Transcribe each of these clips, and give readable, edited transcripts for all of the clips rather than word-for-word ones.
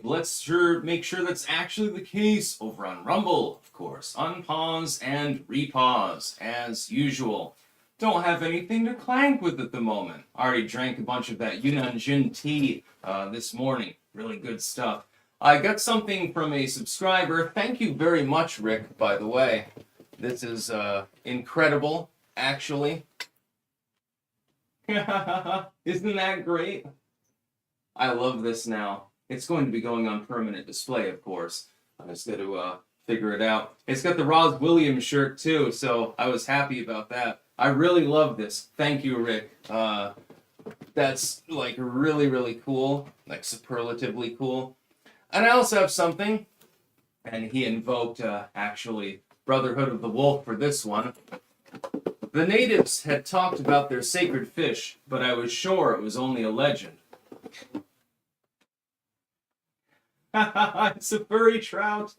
Let's make sure that's actually the case over on Rumble, of course. Unpause and repause, as usual. Don't have anything to clank with at the moment. Already drank a bunch of that Yunnan Jin tea this morning. Really good stuff. I got something from a subscriber. Thank you very much, Rick, by the way. This is incredible, actually. Isn't that great? I love this now. It's going to be going on permanent display, of course. I just got to figure it out. It's got the Roz Williams shirt, too, so I was happy about that. I really love this. Thank you, Rick. That's, like, really, really cool. Like, superlatively cool. And I also have something, and he invoked, actually, Brotherhood of the Wolf for this one. The natives had talked about their sacred fish, but I was sure it was only a legend. It's a furry trout.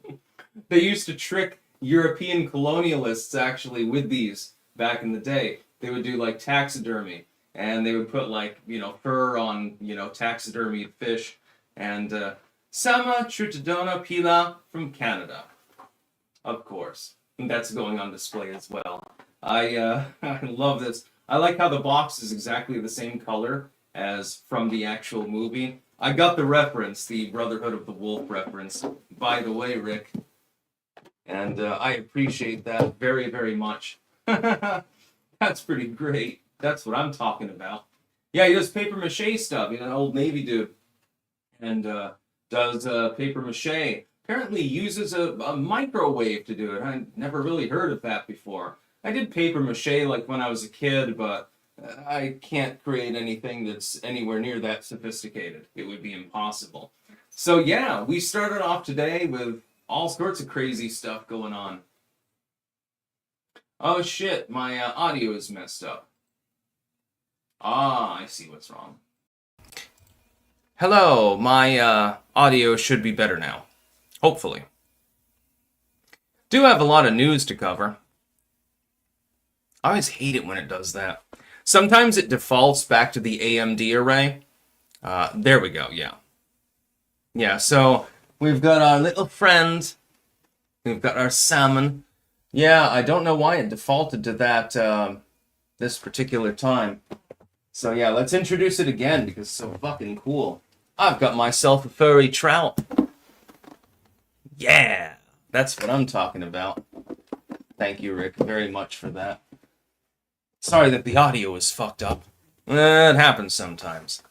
They used to trick European colonialists, actually, with these back in the day. They would do, like, taxidermy, and they would put, like, fur on, taxidermied fish, and, Sama Tritodona Pila from Canada, of course. And that's going on display as well. I love this. I like how the box is exactly the same color as from the actual movie. I got the reference, the Brotherhood of the Wolf reference, by the way, Rick. And I appreciate that very, very much. That's pretty great. That's what I'm talking about. Yeah, he does paper mache stuff. He's an old Navy dude. And does paper mache. Apparently uses a microwave to do it. I never really heard of that before. I did paper mache like when I was a kid, but I can't create anything that's anywhere near that sophisticated. It would be impossible. So yeah, we started off today with all sorts of crazy stuff going on. Oh shit, my audio is messed up. Ah, I see what's wrong. Hello, my audio should be better now. Hopefully. Do have a lot of news to cover. I always hate it when it does that. Sometimes it defaults back to the AMD array. There we go, yeah. Yeah, so we've got our little friend. We've got our salmon. Yeah, I don't know why it defaulted to that this particular time. So yeah, let's introduce it again because it's so fucking cool. I've got myself a furry trout. Yeah, that's what I'm talking about. Thank you, Rick, very much for that. Sorry that the audio is fucked up. It happens sometimes.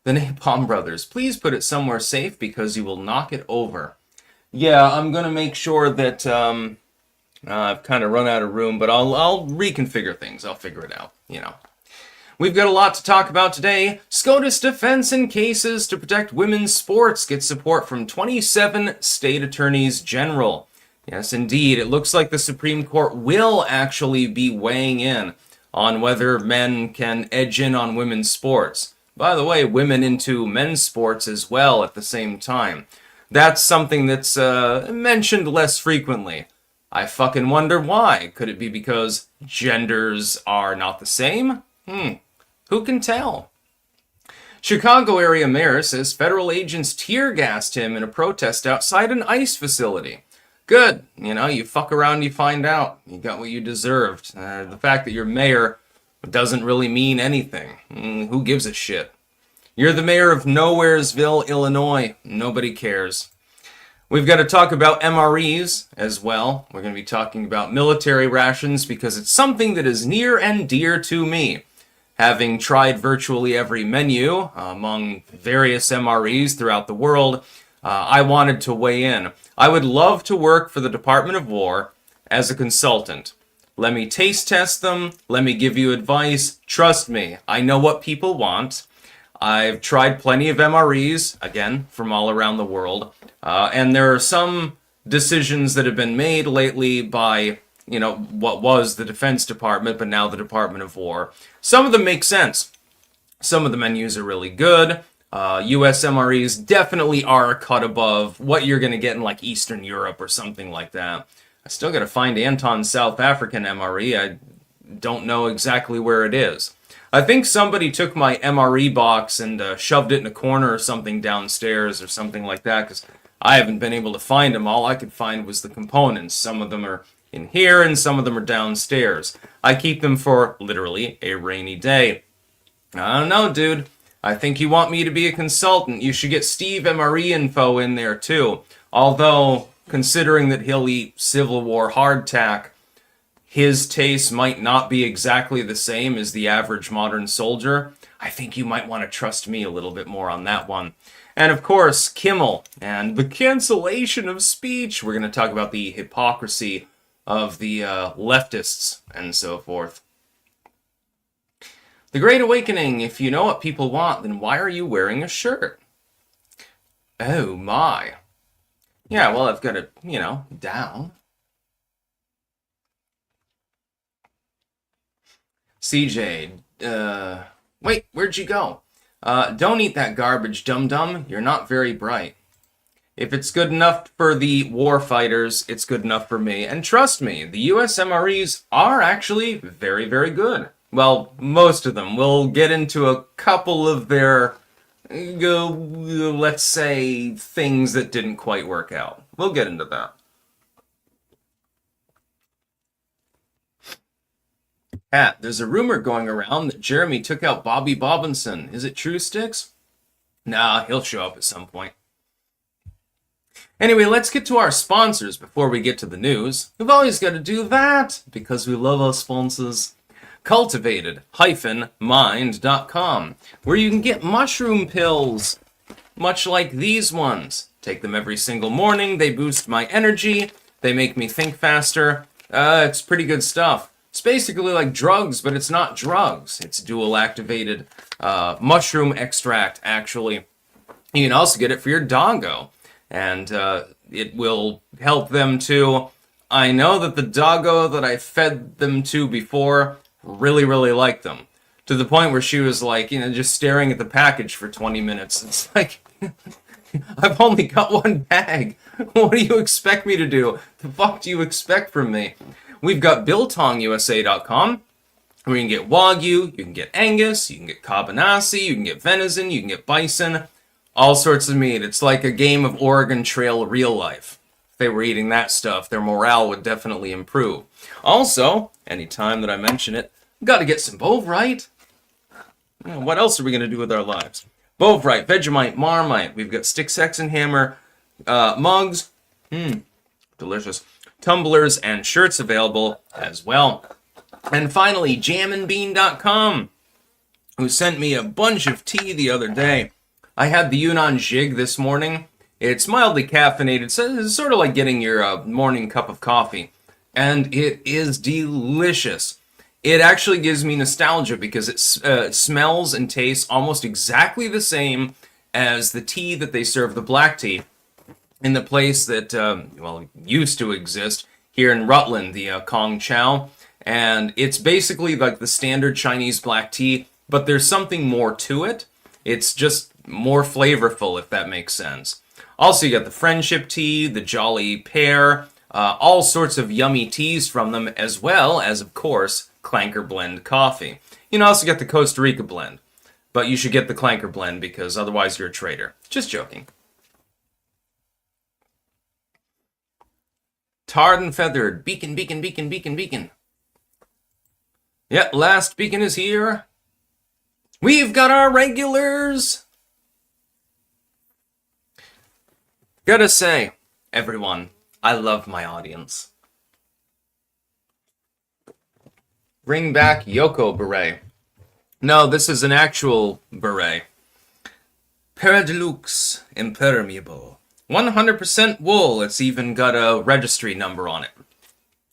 The Napalm Brothers, please put it somewhere safe because you will knock it over. Yeah, I'm going to make sure that I've kind of run out of room, but I'll reconfigure things. I'll figure it out, We've got a lot to talk about today. SCOTUS defense in cases to protect women's sports gets support from 27 state attorneys general. Yes, indeed. It looks like the Supreme Court will actually be weighing in on whether men can edge in on women's sports. By the way, women into men's sports as well at the same time. That's something that's mentioned less frequently. I fucking wonder why. Could it be because genders are not the same? Who can tell? Chicago area mayor says federal agents tear-gassed him in a protest outside an ICE facility. Good. You fuck around, you find out. You got what you deserved. The fact that you're mayor doesn't really mean anything. Who gives a shit? You're the mayor of Nowheresville, Illinois. Nobody cares. We've got to talk about MREs as well. We're going to be talking about military rations because it's something that is near and dear to me. Having tried virtually every menu among various MREs throughout the world, I wanted to weigh in. I would love to work for the Department of War as a consultant. Let me taste test them. Let me give you advice. Trust me, I know what people want. I've tried plenty of MREs, again, from all around the world. And there are some decisions that have been made lately by, what was the Defense Department, but now the Department of War. Some of them make sense. Some of the menus are really good. US MREs definitely are a cut above what you're going to get in like Eastern Europe or something like that. I still got to find Anton's South African MRE. I don't know exactly where it is. I think somebody took my MRE box and shoved it in a corner or something downstairs or something like that, because I haven't been able to find them. All I could find was the components. Some of them are in here and some of them are downstairs. I keep them for literally a rainy day. I don't know, dude. I think you want me to be a consultant. You should get Steve MRE info in there too. Although, considering that he'll eat Civil War hardtack, his taste might not be exactly the same as the average modern soldier. I think you might want to trust me a little bit more on that one. And of course, Kimmel and the cancellation of speech. We're going to talk about the hypocrisy of the leftists and so forth. The Great Awakening. If you know what people want, then why are you wearing a shirt? Oh my. Yeah, well, I've got it, down. CJ, wait, where'd you go? Don't eat that garbage, dum-dum. You're not very bright. If it's good enough for the war fighters, it's good enough for me. And trust me, the US MREs are actually very, very good. Well, most of them. We'll get into a couple of their, let's say, things that didn't quite work out. We'll get into that. There's a rumor going around that Jeremy took out Bobby Bobbinson. Is it true, Sticks? Nah, he'll show up at some point. Anyway, let's get to our sponsors before we get to the news. We've always got to do that because we love our sponsors. Cultivated-mind.com, where you can get mushroom pills, much like these ones. Take them every single morning. They boost my energy. They make me think faster. It's pretty good stuff. It's basically like drugs, but it's not drugs. It's dual-activated mushroom extract, actually. You can also get it for your doggo, and it will help them too. I know that the doggo that I fed them to before really, really liked them, to the point where she was like, just staring at the package for 20 minutes. It's like, I've only got one bag. What do you expect me to do? The fuck do you expect from me? We've got BiltongUSA.com, where you can get Wagyu, you can get Angus, you can get Cabanassi, you can get venison, you can get bison, all sorts of meat. It's like a game of Oregon Trail real life. If they were eating that stuff, their morale would definitely improve. Also, anytime that I mention it, got to get some Bovrite. What else are we going to do with our lives? Bovrite, Vegemite, Marmite. We've got Stick, Sex, and Hammer mugs. Delicious. Tumblers and shirts available as well. And finally, jamandbean.com, who sent me a bunch of tea the other day. I had the Yunnan Jig this morning. It's mildly caffeinated, so it's sort of like getting your morning cup of coffee. And it is delicious. It actually gives me nostalgia because it smells and tastes almost exactly the same as the tea that they serve, the black tea, in the place that, used to exist here in Rutland, the Kong Chow. And it's basically like the standard Chinese black tea, but there's something more to it. It's just more flavorful, if that makes sense. Also, you got the Friendship Tea, the Jolly Pear, all sorts of yummy teas from them, as well as, of course, Clanker Blend coffee. You can also get the Costa Rica blend, but you should get the Clanker Blend because otherwise you're a traitor. Just joking. Tarred and feathered. Beacon, beacon, beacon, beacon, beacon. Yep, last beacon is here. We've got our regulars. Gotta say, everyone, I love my audience. Bring back Yoko beret. No, this is an actual beret. Pere de luxe, impermeable. 100% wool. It's even got a registry number on it.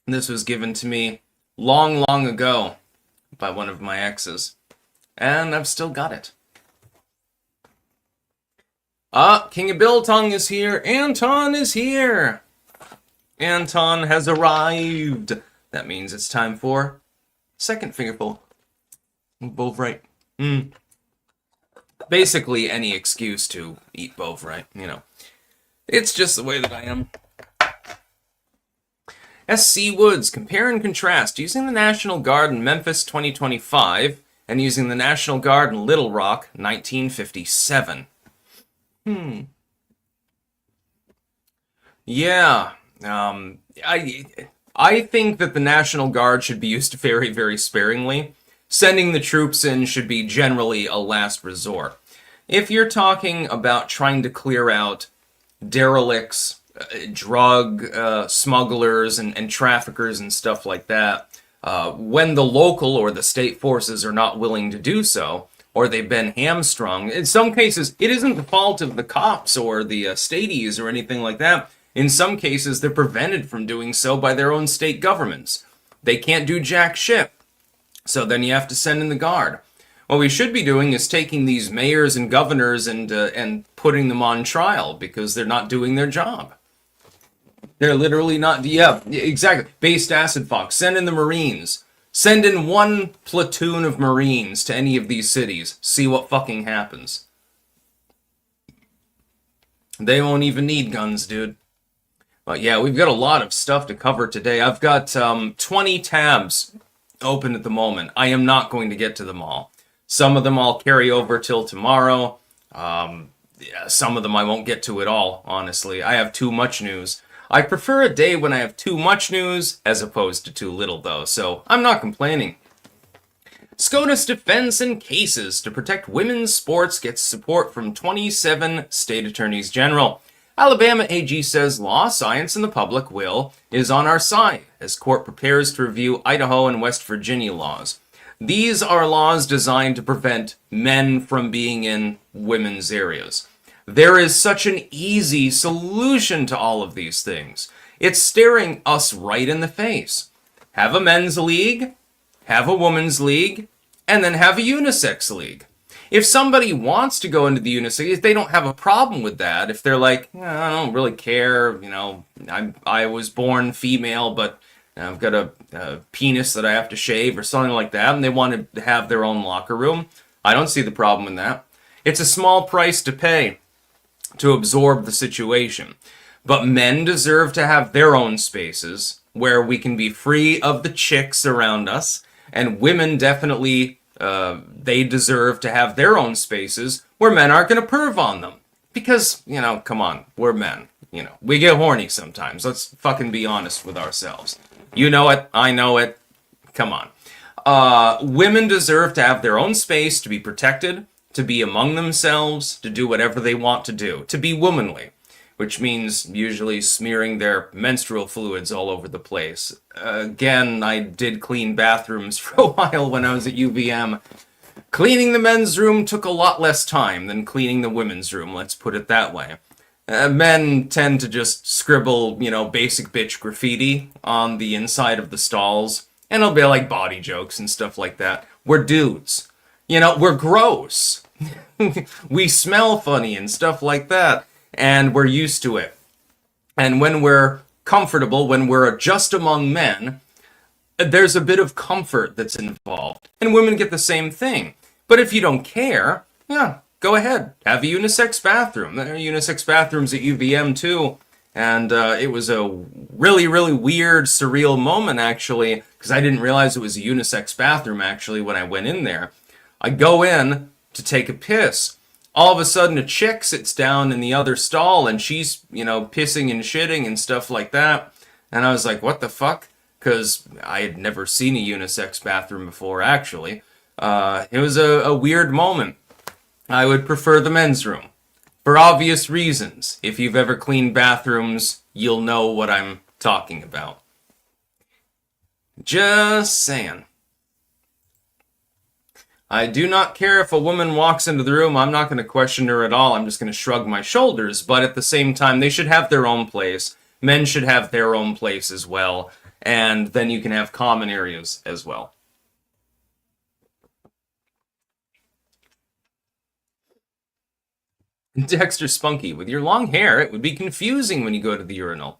This was given to me long, long ago by one of my exes. And I've still got it. King of Biltong is here. Anton is here. Anton has arrived. That means it's time for second fingerful. Both right. Basically any excuse to eat both right, It's just the way that I am. SC Woods, compare and contrast. Using the National Guard in Memphis 2025, and using the National Guard in Little Rock, 1957. Yeah, I think that the National Guard should be used very, very sparingly. Sending the troops in should be generally a last resort. If you're talking about trying to clear out derelicts, drug smugglers, and traffickers and stuff like that, when the local or the state forces are not willing to do so, or they've been hamstrung, in some cases, it isn't the fault of the cops or the staties or anything like that. In some cases, they're prevented from doing so by their own state governments. They can't do jack shit. So then you have to send in the Guard. What we should be doing is taking these mayors and governors and putting them on trial because they're not doing their job. They're literally not. Yeah, exactly. Based acid fox. Send in the Marines. Send in one platoon of Marines to any of these cities. See what fucking happens. They won't even need guns, dude. But yeah, we've got a lot of stuff to cover today. I've got 20 tabs open at the moment. I am not going to get to them all. Some of them I'll carry over till tomorrow. Some of them I won't get to at all, honestly. I have too much news. I prefer a day when I have too much news as opposed to too little, though, so I'm not complaining. SCOTUS defends in cases to protect women's sports gets support from 27 state attorneys general. Alabama AG says law, science, and the public will is on our side as court prepares to review Idaho and West Virginia laws. These are laws designed to prevent men from being in women's areas. There is such an easy solution to all of these things. It's staring us right in the face. Have a men's league, have a women's league, and then have a unisex league. If somebody wants to go into the unisex, they don't have a problem with that. If they're like, I don't really care, I was born female, but I've got a penis that I have to shave or something like that, and they want to have their own locker room, I don't see the problem in that. It's a small price to pay to absorb the situation. But men deserve to have their own spaces where we can be free of the chicks around us, and women definitely, they deserve to have their own spaces where men aren't going to perv on them. Because, come on, we're men. We get horny sometimes. Let's fucking be honest with ourselves. You know it, I know it. Come on. Women deserve to have their own space to be protected, to be among themselves, to do whatever they want to do, to be womanly, which means usually smearing their menstrual fluids all over the place. Again, I did clean bathrooms for a while when I was at UVM. Cleaning the men's room took a lot less time than cleaning the women's room, let's put it that way. Men tend to just scribble, basic bitch graffiti on the inside of the stalls, and it'll be like body jokes and stuff like that. We're dudes. We're gross. We smell funny and stuff like that, and we're used to it. And when we're comfortable, when we're just among men, there's a bit of comfort that's involved. And women get the same thing. But if you don't care, yeah, go ahead. Have a unisex bathroom. There are unisex bathrooms at UVM too. And it was a really, really weird, surreal moment, actually, because I didn't realize it was a unisex bathroom, actually, when I went in there. I go in to take a piss. All of a sudden, a chick sits down in the other stall, and she's, pissing and shitting and stuff like that. And I was like, what the fuck? Because I had never seen a unisex bathroom before, actually. It was a weird moment. I would prefer the men's room. For obvious reasons. If you've ever cleaned bathrooms, you'll know what I'm talking about. Just saying. I do not care if a woman walks into the room. I'm not going to question her at all. I'm just going to shrug my shoulders. But at the same time, they should have their own place. Men should have their own place as well. And then you can have common areas as well. Dexter Spunky, with your long hair, it would be confusing when you go to the urinal.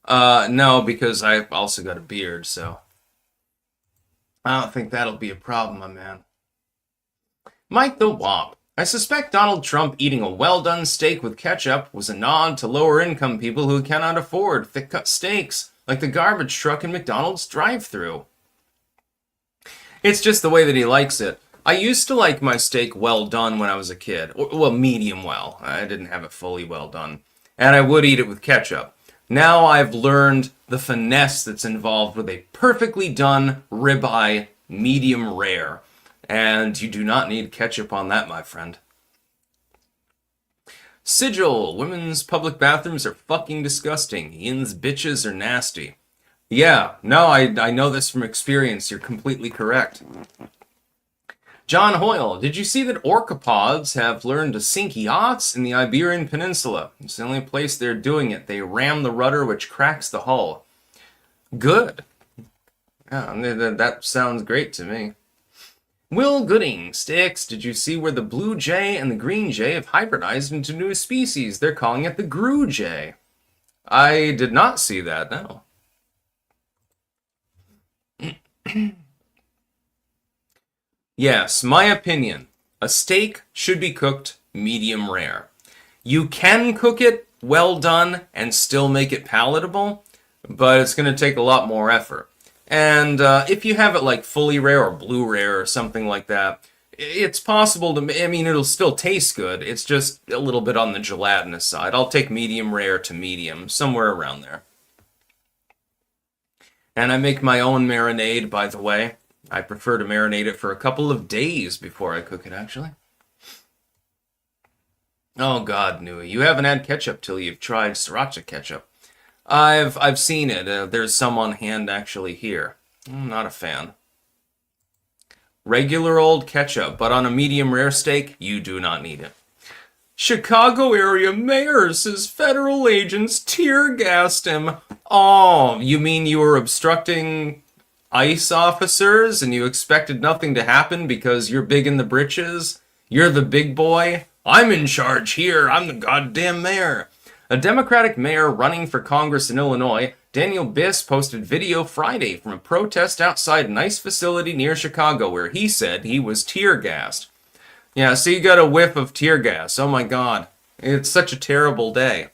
No, because I've also got a beard, so I don't think that'll be a problem, my man. Mike the Womp. I suspect Donald Trump eating a well-done steak with ketchup was a nod to lower-income people who cannot afford thick-cut steaks, like the garbage truck in McDonald's drive-thru. It's just the way that he likes it. I used to like my steak well done when I was a kid. Well, medium well. I didn't have it fully well done. And I would eat it with ketchup. Now I've learned the finesse that's involved with a perfectly done ribeye medium rare. And you do not need ketchup on that, my friend. Sigil, women's public bathrooms are fucking disgusting. Ian's bitches are nasty. Yeah, no, I know this from experience. You're completely correct. John Hoyle, did you see that orcapods have learned to sink yachts in the Iberian Peninsula? It's the only place they're doing it. They ram the rudder, which cracks the hull. Good. Yeah, that sounds great to me. Will Gooding, Sticks, did you see where the blue jay and the green jay have hybridized into new species? They're calling it the grue jay. I did not see that, no. Yes, my opinion. A steak should be cooked medium rare. You can cook it well done and still make it palatable, but it's going to take a lot more effort. And if you have it like fully rare or blue rare or something like that, it's possible to, I mean, it'll still taste good. It's just a little bit on the gelatinous side. I'll take medium rare to medium, somewhere around there. And I make my own marinade, by the way. I prefer to marinate it for a couple of days before I cook it, actually. Oh God, Nui, you haven't had ketchup till you've tried sriracha ketchup. I've seen it. There's some on hand actually here. I'm not a fan. Regular old ketchup, but on a medium rare steak, you do not need it. Chicago area mayor says federal agents tear gassed him. Oh, you mean you were obstructing ICE officers and you expected nothing to happen because you're big in the britches? You're the big boy? I'm in charge here. I'm the goddamn mayor. A Democratic mayor running for Congress in Illinois, Daniel Biss, posted video Friday from a protest outside an ICE facility near Chicago where he said he was tear gassed. Yeah, so you got a whiff of tear gas. Oh my God. It's such a terrible day.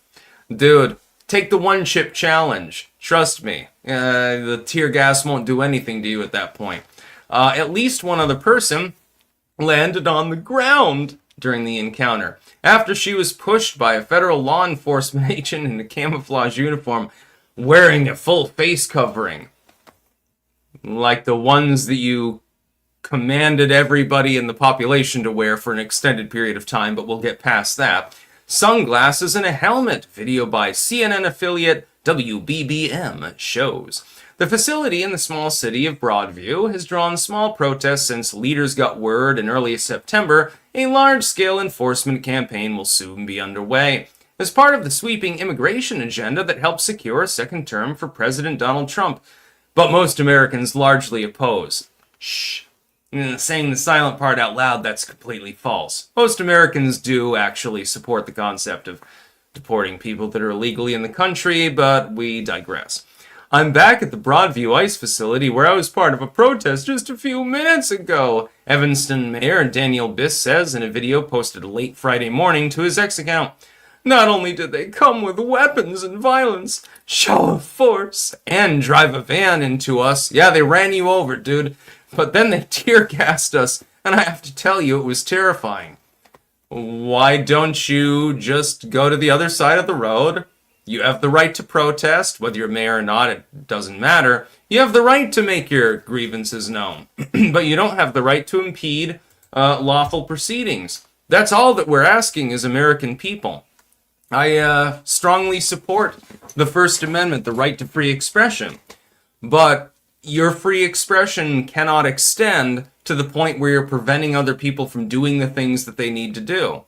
Dude, take the one chip challenge. Trust me. The tear gas won't do anything to you at that point. At least one other person landed on the ground during the encounter after she was pushed by a federal law enforcement agent in a camouflage uniform wearing a full face covering. Like the ones that you commanded everybody in the population to wear for an extended period of time, but we'll get past that. Sunglasses and a helmet. Video by CNN affiliate WBBM shows. The facility in the small city of Broadview has drawn small protests since leaders got word in early September a large-scale enforcement campaign will soon be underway. As part of the sweeping immigration agenda that helps secure a second term for President Donald Trump. But most Americans largely oppose. Shh. Saying the silent part out loud, that's completely false. Most Americans do actually support the concept of deporting people that are illegally in the country, but we digress. I'm back at the Broadview ICE facility where I was part of a protest just a few minutes ago, Evanston Mayor Daniel Biss says in a video posted late Friday morning to his X account. Not only did they come with weapons and violence, show of force, and drive a van into us. Yeah, they ran you over, dude. But then they tear gassed us, and I have to tell you, it was terrifying. Why don't you just go to the other side of the road? You have the right to protest, whether you're mayor or not, it doesn't matter. You have the right to make your grievances known, but you don't have the right to impede lawful proceedings. That's all that we're asking as American people. I strongly support the First Amendment, the right to free expression, but your free expression cannot extend to the point where you're preventing other people from doing the things that they need to do.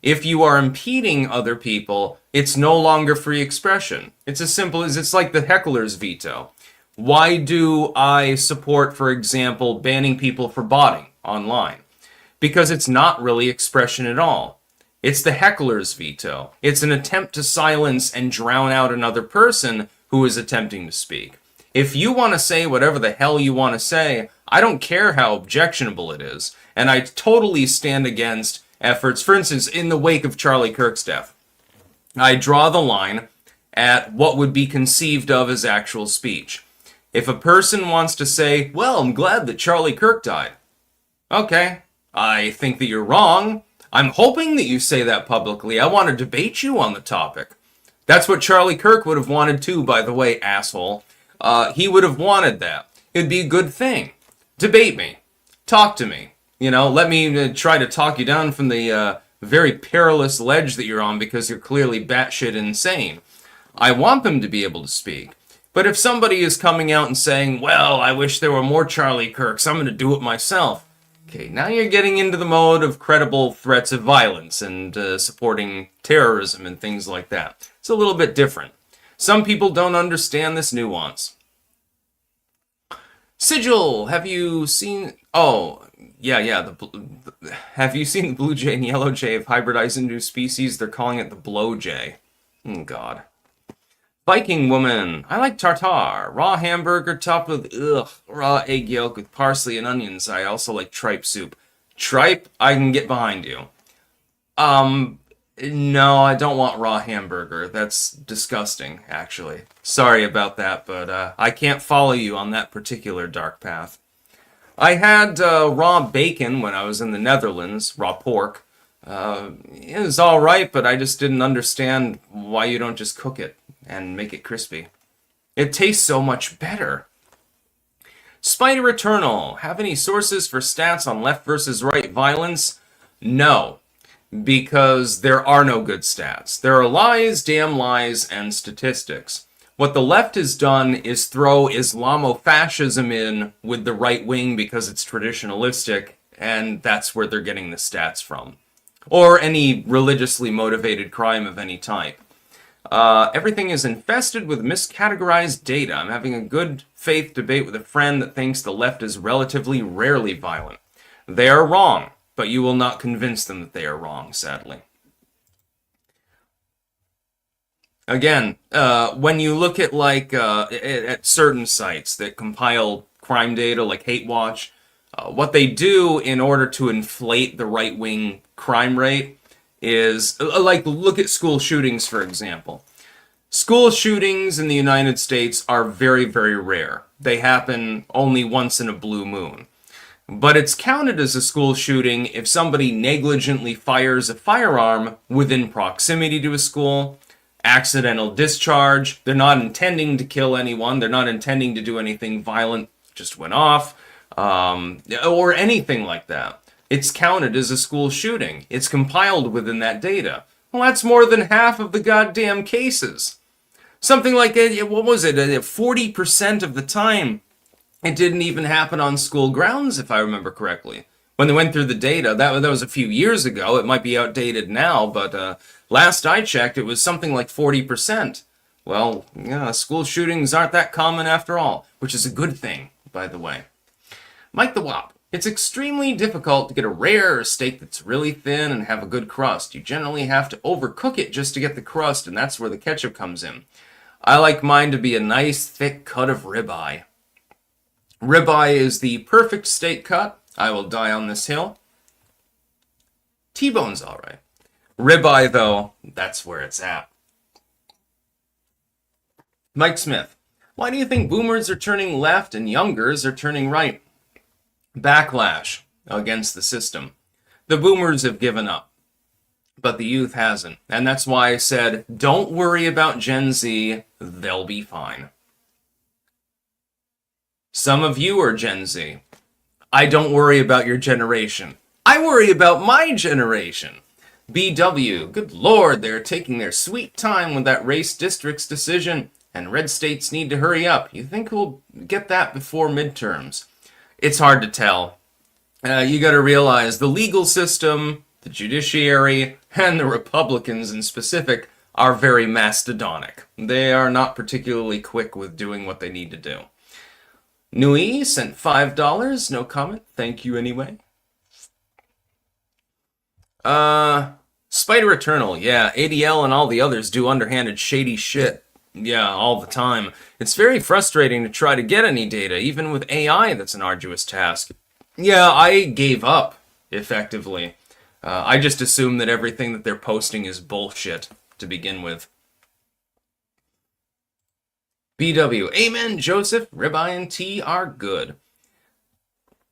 If you are impeding other people, it's no longer free expression. It's as simple as it's like the heckler's veto. Why do I support, for example, banning people for botting online? Because it's not really expression at all. It's the heckler's veto. It's an attempt to silence and drown out another person who is attempting to speak. If you want to say whatever the hell you want to say, I don't care how objectionable it is. And I totally stand against efforts, for instance, in the wake of Charlie Kirk's death. I draw the line at what would be conceived of as actual speech. If a person wants to say, well, I'm glad that Charlie Kirk died. Okay, I think that you're wrong. I'm hoping that you say that publicly. I want to debate you on the topic. That's what Charlie Kirk would have wanted too, by the way, asshole. He would have wanted that. It'd be a good thing. Debate me. Talk to me. You know, let me try to talk you down from the very perilous ledge that you're on because you're clearly batshit insane. I want them to be able to speak. But if somebody is coming out and saying, well, I wish there were more Charlie Kirks, I'm going to do it myself. Okay, now you're getting into the mode of credible threats of violence and supporting terrorism and things like that. It's a little bit different. Some people don't understand this nuance. Sigil, have you seen... Oh, yeah. Have you seen the blue jay and yellow jay have hybridized into species? They're calling it the blow jay. Oh, God. Viking woman. I like tartare. Raw hamburger topped with raw egg yolk with parsley and onions. I also like tripe soup. Tripe, I can get behind you. No, I don't want raw hamburger. That's disgusting, actually. Sorry about that, but I can't follow you on that particular dark path. I had raw bacon when I was in the Netherlands, raw pork. It was alright, but I just didn't understand why you don't just cook it and make it crispy. It tastes so much better. Spider Eternal, have any sources for stats on left versus right violence? No, because there are no good stats. There are lies, damn lies, and statistics. What the left has done is throw Islamofascism in with the right wing because it's traditionalistic, and that's where they're getting the stats from. Or any religiously motivated crime of any type. Everything is infested with miscategorized data. I'm having a good faith debate with a friend that thinks the left is relatively rarely violent. They are wrong, but you will not convince them that they are wrong, sadly. Again, when you look at at certain sites that compile crime data like Hate Watch, what they do in order to inflate the right-wing crime rate is, look at school shootings, for example. School shootings in the United States are very, very rare. They happen only once in a blue moon. But it's counted as a school shooting if somebody negligently fires a firearm within proximity to a school, accidental discharge, they're not intending to kill anyone, they're not intending to do anything violent, just went off, or anything like that. It's counted as a school shooting. It's compiled within that data. Well, that's more than half of the goddamn cases. Something like, what was it, 40% of the time, it didn't even happen on school grounds, if I remember correctly. When they went through the data, that was a few years ago. It might be outdated now, but last I checked, it was something like 40%. Well, yeah, school shootings aren't that common after all, which is a good thing, by the way. Mike the Wop. It's extremely difficult to get a rare steak that's really thin and have a good crust. You generally have to overcook it just to get the crust, and that's where the ketchup comes in. I like mine to be a nice, thick cut of ribeye. Ribeye is the perfect steak cut. I will die on this hill. T-bone's alright. Ribeye, though, that's where it's at. Mike Smith. Why do you think boomers are turning left and youngers are turning right? Backlash against the system. The boomers have given up, but the youth hasn't. And that's why I said, don't worry about Gen Z, they'll be fine. Some of you are Gen Z. I don't worry about your generation. I worry about my generation. BW, good lord, they're taking their sweet time with that race districts decision, and red states need to hurry up. You think we'll get that before midterms? It's hard to tell. You gotta realize the legal system, the judiciary, and the Republicans in specific are very mastodonic. They are not particularly quick with doing what they need to do. Nui sent $5. No comment. Thank you anyway. Spider Eternal. Yeah, ADL and all the others do underhanded shady shit. Yeah, all the time. It's very frustrating to try to get any data, even with AI. That's an arduous task. Yeah, I gave up, effectively. I just assume that everything that they're posting is bullshit to begin with. BW. Amen, Joseph. Ribeye and tea are good.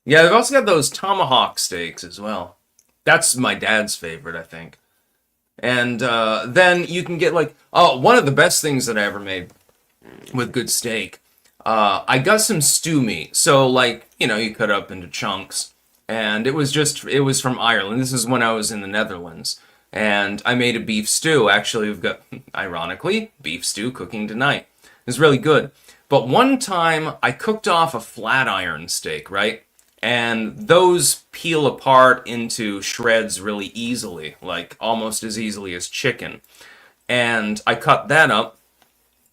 Yeah, they've also got those tomahawk steaks as well. That's my dad's favorite, I think. And then you can get like, oh, one of the best things that I ever made with good steak. I got some stew meat. So like, you cut it up into chunks. And it was from Ireland. This is when I was in the Netherlands. And I made a beef stew. Actually, we've got, ironically, beef stew cooking tonight. It's really good. But one time I cooked off a flat iron steak, right? And those peel apart into shreds really easily, like almost as easily as chicken. And I cut that up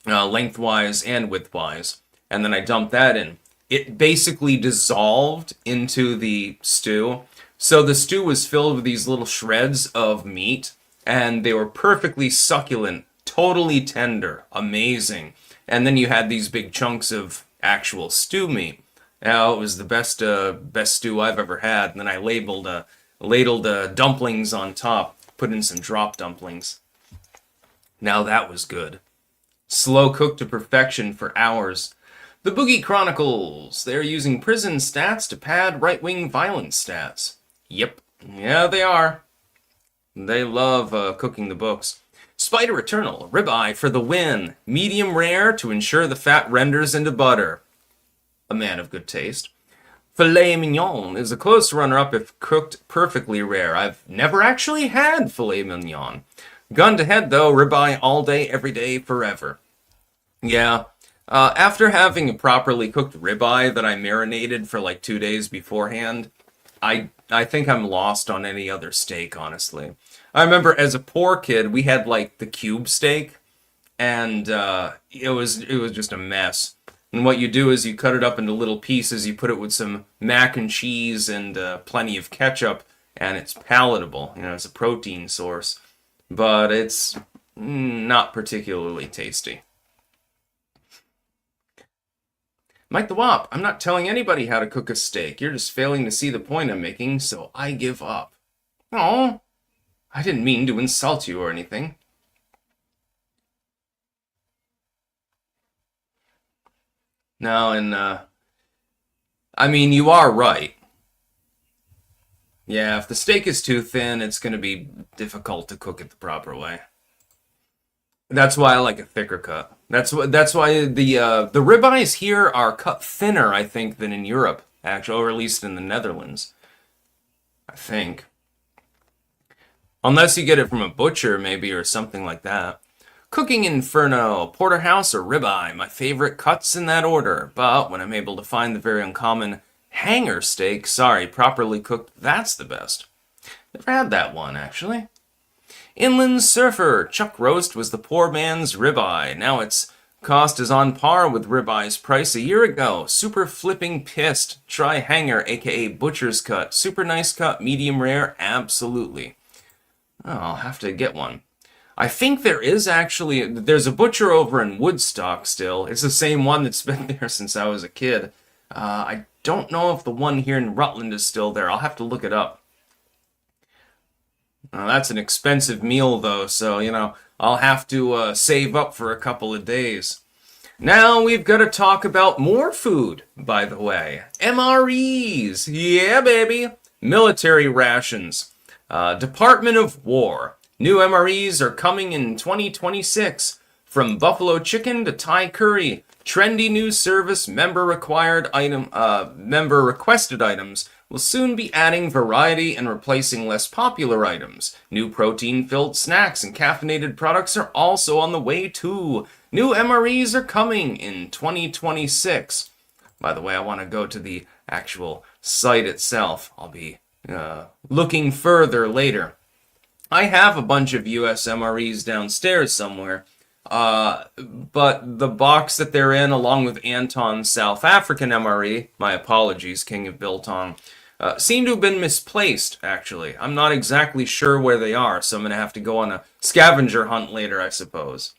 lengthwise and widthwise, and then I dumped that in. It basically dissolved into the stew. So the stew was filled with these little shreds of meat, and they were perfectly succulent, totally tender, amazing. And then you had these big chunks of actual stew meat. Now, it was the best stew I've ever had. And then I ladled dumplings on top, put in some drop dumplings. Now that was good. Slow cooked to perfection for hours. The Boogie Chronicles. They're using prison stats to pad right-wing violence stats. Yep. Yeah, they are. They love cooking the books. Spider Eternal. Ribeye for the win. Medium rare to ensure the fat renders into butter. A man of good taste. Filet mignon is a close runner-up if cooked perfectly rare. I've never actually had filet mignon. Gun to head, though, ribeye all day, every day, forever. Yeah. After having a properly cooked ribeye that I marinated for like 2 days beforehand, I think I'm lost on any other steak, honestly. I remember as a poor kid, we had like the cube steak, and it was just a mess. And what you do is you cut it up into little pieces, you put it with some mac and cheese and plenty of ketchup, and it's palatable. It's a protein source. But it's not particularly tasty. Mike the Wop, I'm not telling anybody how to cook a steak. You're just failing to see the point I'm making, so I give up. Oh, I didn't mean to insult you or anything. No, and, I mean, you are right. Yeah, if the steak is too thin, it's going to be difficult to cook it the proper way. That's why I like a thicker cut. That's why the ribeyes here are cut thinner, I think, than in Europe, actually, or at least in the Netherlands. I think. Unless you get it from a butcher, maybe, or something like that. Cooking Inferno, porterhouse or ribeye, my favorite cuts in that order. But when I'm able to find the very uncommon hanger steak, sorry, properly cooked, that's the best. Never had that one, actually. Inland Surfer, chuck roast was the poor man's ribeye. Now its cost is on par with ribeye's price a year ago. Super flipping pissed. Try hanger, aka butcher's cut. Super nice cut, medium rare, absolutely. Oh, I'll have to get one. I think there's a butcher over in Woodstock still. It's the same one that's been there since I was a kid. I don't know if the one here in Rutland is still there. I'll have to look it up. That's an expensive meal, though, so, I'll have to save up for a couple of days. Now we've got to talk about more food, by the way. MREs. Yeah, baby. Military rations. Department of War. New MREs are coming in 2026. From buffalo chicken to Thai curry, trendy new service member requested items will soon be adding variety and replacing less popular items. New protein-filled snacks and caffeinated products are also on the way too. New MREs are coming in 2026. By the way, I want to go to the actual site itself. I'll be looking further later. I have a bunch of US MREs downstairs somewhere, but the box that they're in, along with Anton's South African MRE, my apologies, King of Biltong, seem to have been misplaced, actually. I'm not exactly sure where they are, so I'm going to have to go on a scavenger hunt later, I suppose.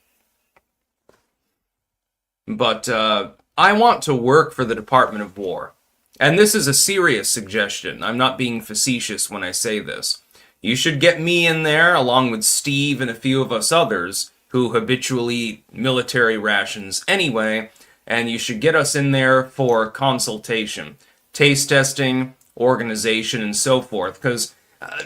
But I want to work for the Department of War. And this is a serious suggestion. I'm not being facetious when I say this. You should get me in there, along with Steve and a few of us others, who habitually eat military rations anyway, and you should get us in there for consultation. taste testing, organization, and so forth, because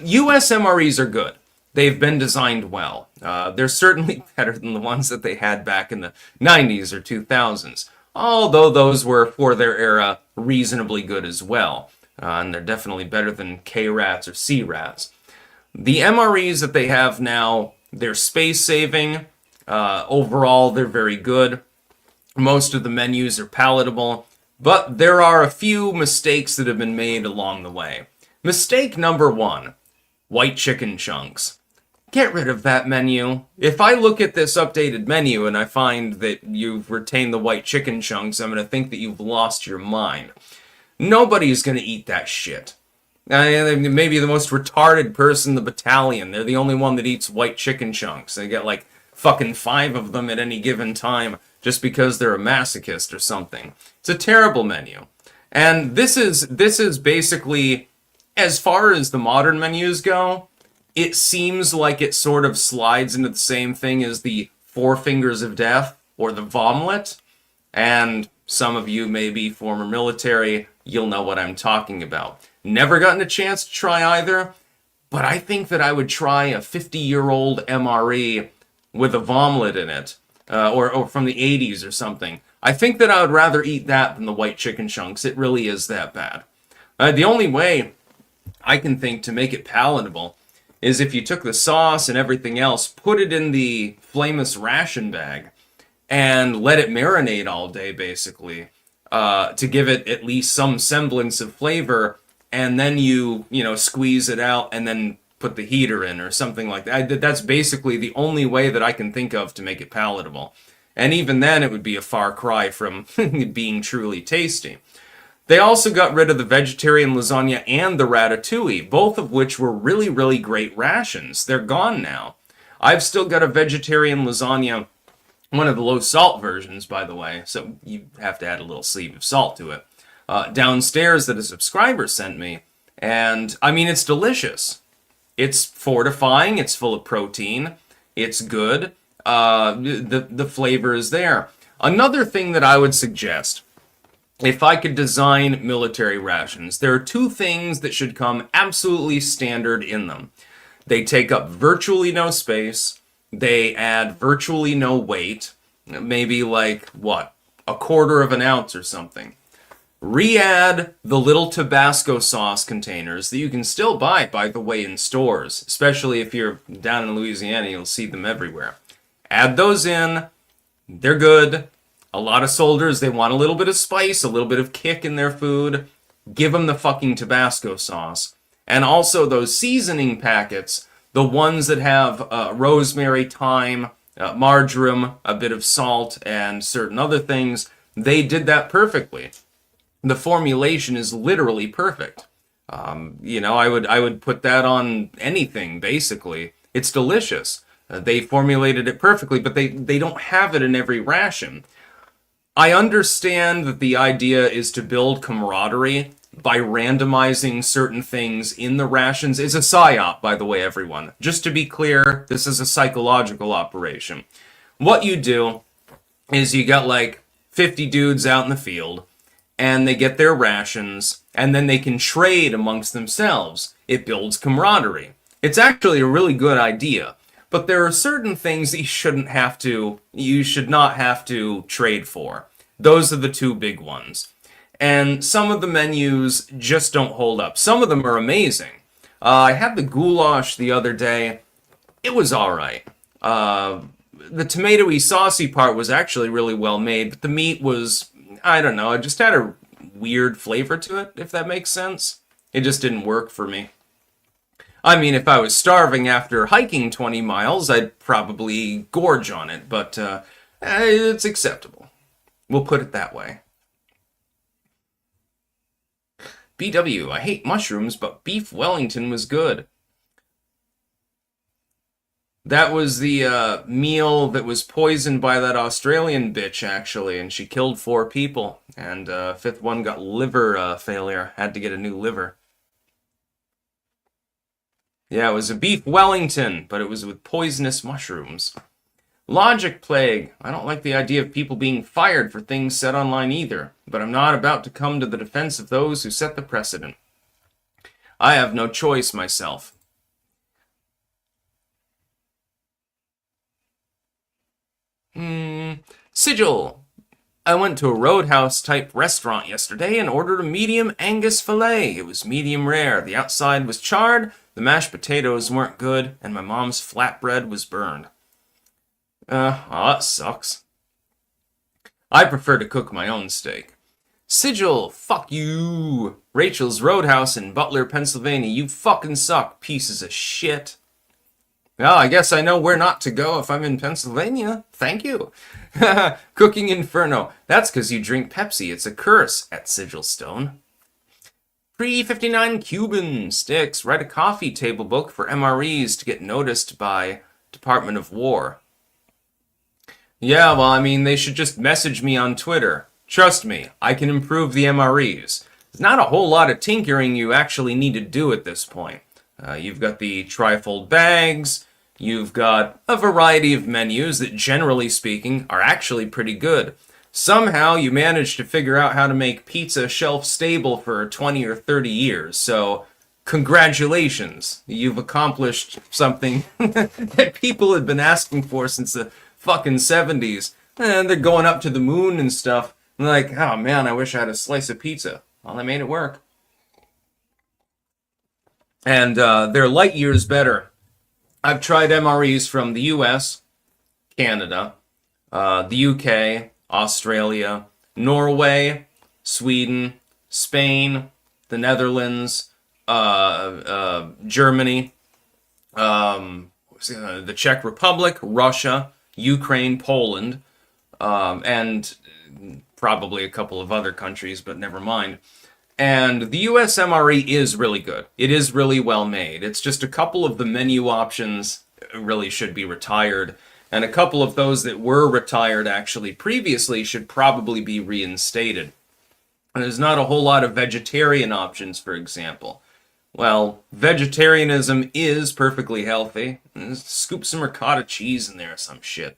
US MREs are good. They've been designed well. They're certainly better than the ones that they had back in the 90s or 2000s, although those were, for their era, reasonably good as well. And they're definitely better than K-Rats or C-Rats. The MREs that they have now, they're space-saving. Overall, they're very good. Most of the menus are palatable, but there are a few mistakes that have been made along the way. Mistake number 1, white chicken chunks. Get rid of that menu. If I look at this updated menu and I find that you've retained the white chicken chunks, I'm going to think that you've lost your mind. Nobody's going to eat that shit. Maybe the most retarded person in the battalion. They're the only one that eats white chicken chunks. They get like fucking 5 of them at any given time just because they're a masochist or something. It's a terrible menu. And this is basically, as far as the modern menus go, it seems like it sort of slides into the same thing as the Four Fingers of Death or the Vomlet. And some of you may be former military, you'll know what I'm talking about. Never gotten a chance to try either, but I think that I would try a 50-year-old MRE with a Vomlet in it, or from the 80s or something. I think that I would rather eat that than the white chicken chunks. It really is that bad. The only way I can think to make it palatable is if you took the sauce and everything else, put it in the flameless ration bag, and let it marinate all day, basically, to give it at least some semblance of flavor, and then you squeeze it out and then put the heater in or something like that. That's basically the only way that I can think of to make it palatable. And even then, it would be a far cry from being truly tasty. They also got rid of the vegetarian lasagna and the ratatouille, both of which were really, really great rations. They're gone now. I've still got a vegetarian lasagna, one of the low-salt versions, by the way, so you have to add a little sleeve of salt to it, downstairs that a subscriber sent me. And, I mean, it's delicious. It's fortifying, it's full of protein, it's good, the flavor is there. Another thing that I would suggest, if I could design military rations, there are 2 things that should come absolutely standard in them. They take up virtually no space, they add virtually no weight, maybe like, what, 1/4 ounce or something. Re-add the little Tabasco sauce containers that you can still buy, by the way, in stores, especially if you're down in Louisiana, you'll see them everywhere. Add those in, they're good. A lot of soldiers, they want a little bit of spice, a little bit of kick in their food. Give them the fucking Tabasco sauce. And also those seasoning packets, the ones that have rosemary, thyme, marjoram, a bit of salt, and certain other things, they did that perfectly. The formulation is literally perfect. I would put that on anything, basically. It's delicious. They formulated it perfectly, but they don't have it in every ration. I understand that the idea is to build camaraderie by randomizing certain things in the rations. It's a psyop, by the way, everyone. Just to be clear, this is a psychological operation. What you do is you got like 50 dudes out in the field, and they get their rations, and then they can trade amongst themselves. It builds camaraderie. It's actually a really good idea. But there are certain things that you should not have to trade for. Those are the 2 big ones. And some of the menus just don't hold up. Some of them are amazing. I had the goulash the other day. It was alright. The tomatoey saucy part was actually really well made, but the meat was, I don't know, it just had a weird flavor to it, if that makes sense. It just didn't work for me. I mean, if I was starving after hiking 20 miles, I'd probably gorge on it, but it's acceptable. We'll put it that way. BW, I hate mushrooms, but beef Wellington was good. That was the meal that was poisoned by that Australian bitch, actually, and she killed 4 people, and 5th one got liver failure, had to get a new liver. Yeah, it was a beef Wellington, but it was with poisonous mushrooms. Logic plague. I don't like the idea of people being fired for things said online either, but I'm not about to come to the defense of those who set the precedent. I have no choice myself. Sigil. I went to a roadhouse-type restaurant yesterday and ordered a medium Angus filet. It was medium rare. The outside was charred, the mashed potatoes weren't good, and my mom's flatbread was burned. That sucks. I prefer to cook my own steak. Sigil, fuck you. Rachel's Roadhouse in Butler, Pennsylvania. You fucking suck, pieces of shit. Well, I guess I know where not to go if I'm in Pennsylvania. Thank you. Cooking Inferno. That's because you drink Pepsi. It's a curse at Sigil Stone. Pre-59 Cuban sticks. Write a coffee table book for MREs to get noticed by Department of War. Yeah, well, I mean, they should just message me on Twitter. Trust me, I can improve the MREs. There's not a whole lot of tinkering you actually need to do at this point. You've got the trifold bags. You've got a variety of menus that, generally speaking, are actually pretty good. Somehow you managed to figure out how to make pizza shelf-stable for 20 or 30 years, so congratulations. You've accomplished something that people had been asking for since the fucking 70s. And they're going up to the moon and stuff. And they're like, oh man, I wish I had a slice of pizza. Well, they made it work. And they're light years better. I've tried MREs from the US, Canada, the UK, Australia, Norway, Sweden, Spain, the Netherlands, Germany, the Czech Republic, Russia, Ukraine, Poland, and probably a couple of other countries, but never mind. And the US MRE is really good. It is really well made. It's just a couple of the menu options really should be retired. And a couple of those that were retired actually previously should probably be reinstated. And there's not a whole lot of vegetarian options, for example. Well, vegetarianism is perfectly healthy. Scoop some ricotta cheese in there or some shit.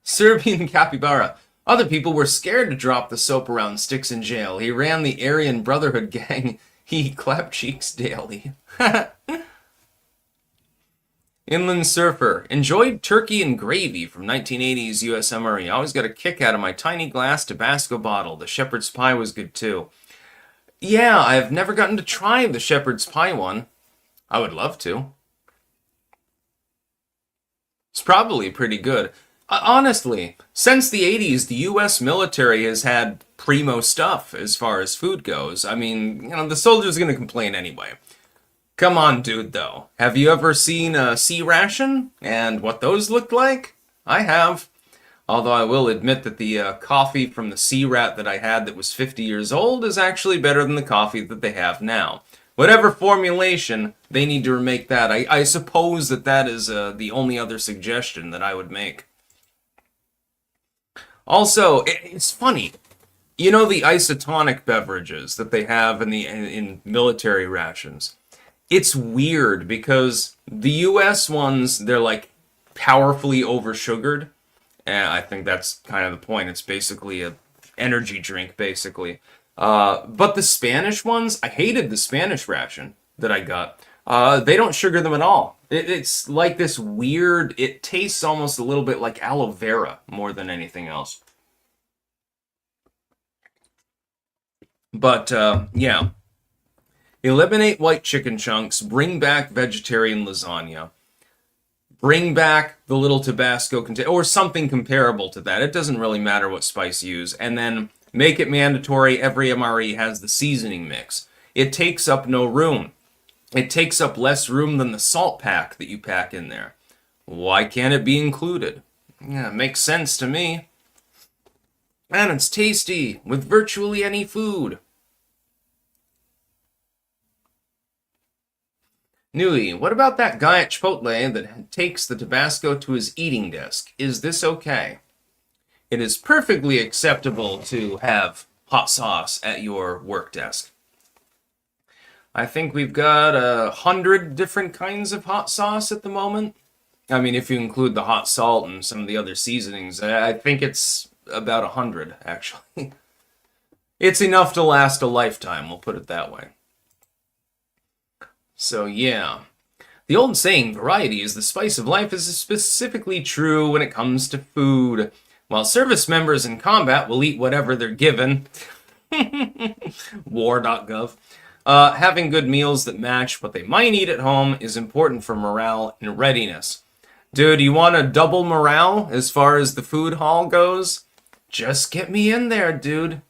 Serbian capybara. Other people were scared to drop the soap around sticks in jail. He ran the Aryan Brotherhood gang. He clapped cheeks daily. Inland Surfer. Enjoyed turkey and gravy from 1980s US MRE. Always got a kick out of my tiny glass Tabasco bottle. The shepherd's pie was good too. Yeah, I've never gotten to try the shepherd's pie one. I would love to. It's probably pretty good. Honestly, since the 80s, the US military has had primo stuff as far as food goes. I mean, the soldier's gonna complain anyway. Come on, dude, though. Have you ever seen a sea ration and what those looked like? I have. Although I will admit that the coffee from the sea rat that I had that was 50 years old is actually better than the coffee that they have now. Whatever formulation, they need to remake that. I suppose that is the only other suggestion that I would make. Also, it's funny. You know the isotonic beverages that they have in military rations? It's weird because the US ones, they're like powerfully oversugared. And I think that's kind of the point. It's basically a energy drink, basically. But the Spanish ones, I hated the Spanish ration that I got. They don't sugar them at all. It's like this weird, it tastes almost a little bit like aloe vera more than anything else. But, yeah. Eliminate white chicken chunks, bring back vegetarian lasagna. Bring back the little Tabasco container, or something comparable to that. It doesn't really matter what spice you use. And then make it mandatory every MRE has the seasoning mix. It takes up no room. It takes up less room than the salt pack that you pack in there. Why can't it be included? Yeah, it makes sense to me. And it's tasty with virtually any food. Nui, what about that guy at Chipotle that takes the Tabasco to his eating desk? Is this okay? It is perfectly acceptable to have hot sauce at your work desk. I think we've got 100 different kinds of hot sauce at the moment. I mean, if you include the hot salt and some of the other seasonings, I think it's about 100, actually. It's enough to last a lifetime, we'll put it that way. So, yeah. The old saying, variety is the spice of life, is specifically true when it comes to food. While service members in combat will eat whatever they're given, war.gov, having good meals that match what they might eat at home is important for morale and readiness. Dude, you want a double morale as far as the food hall goes? Just get me in there, dude.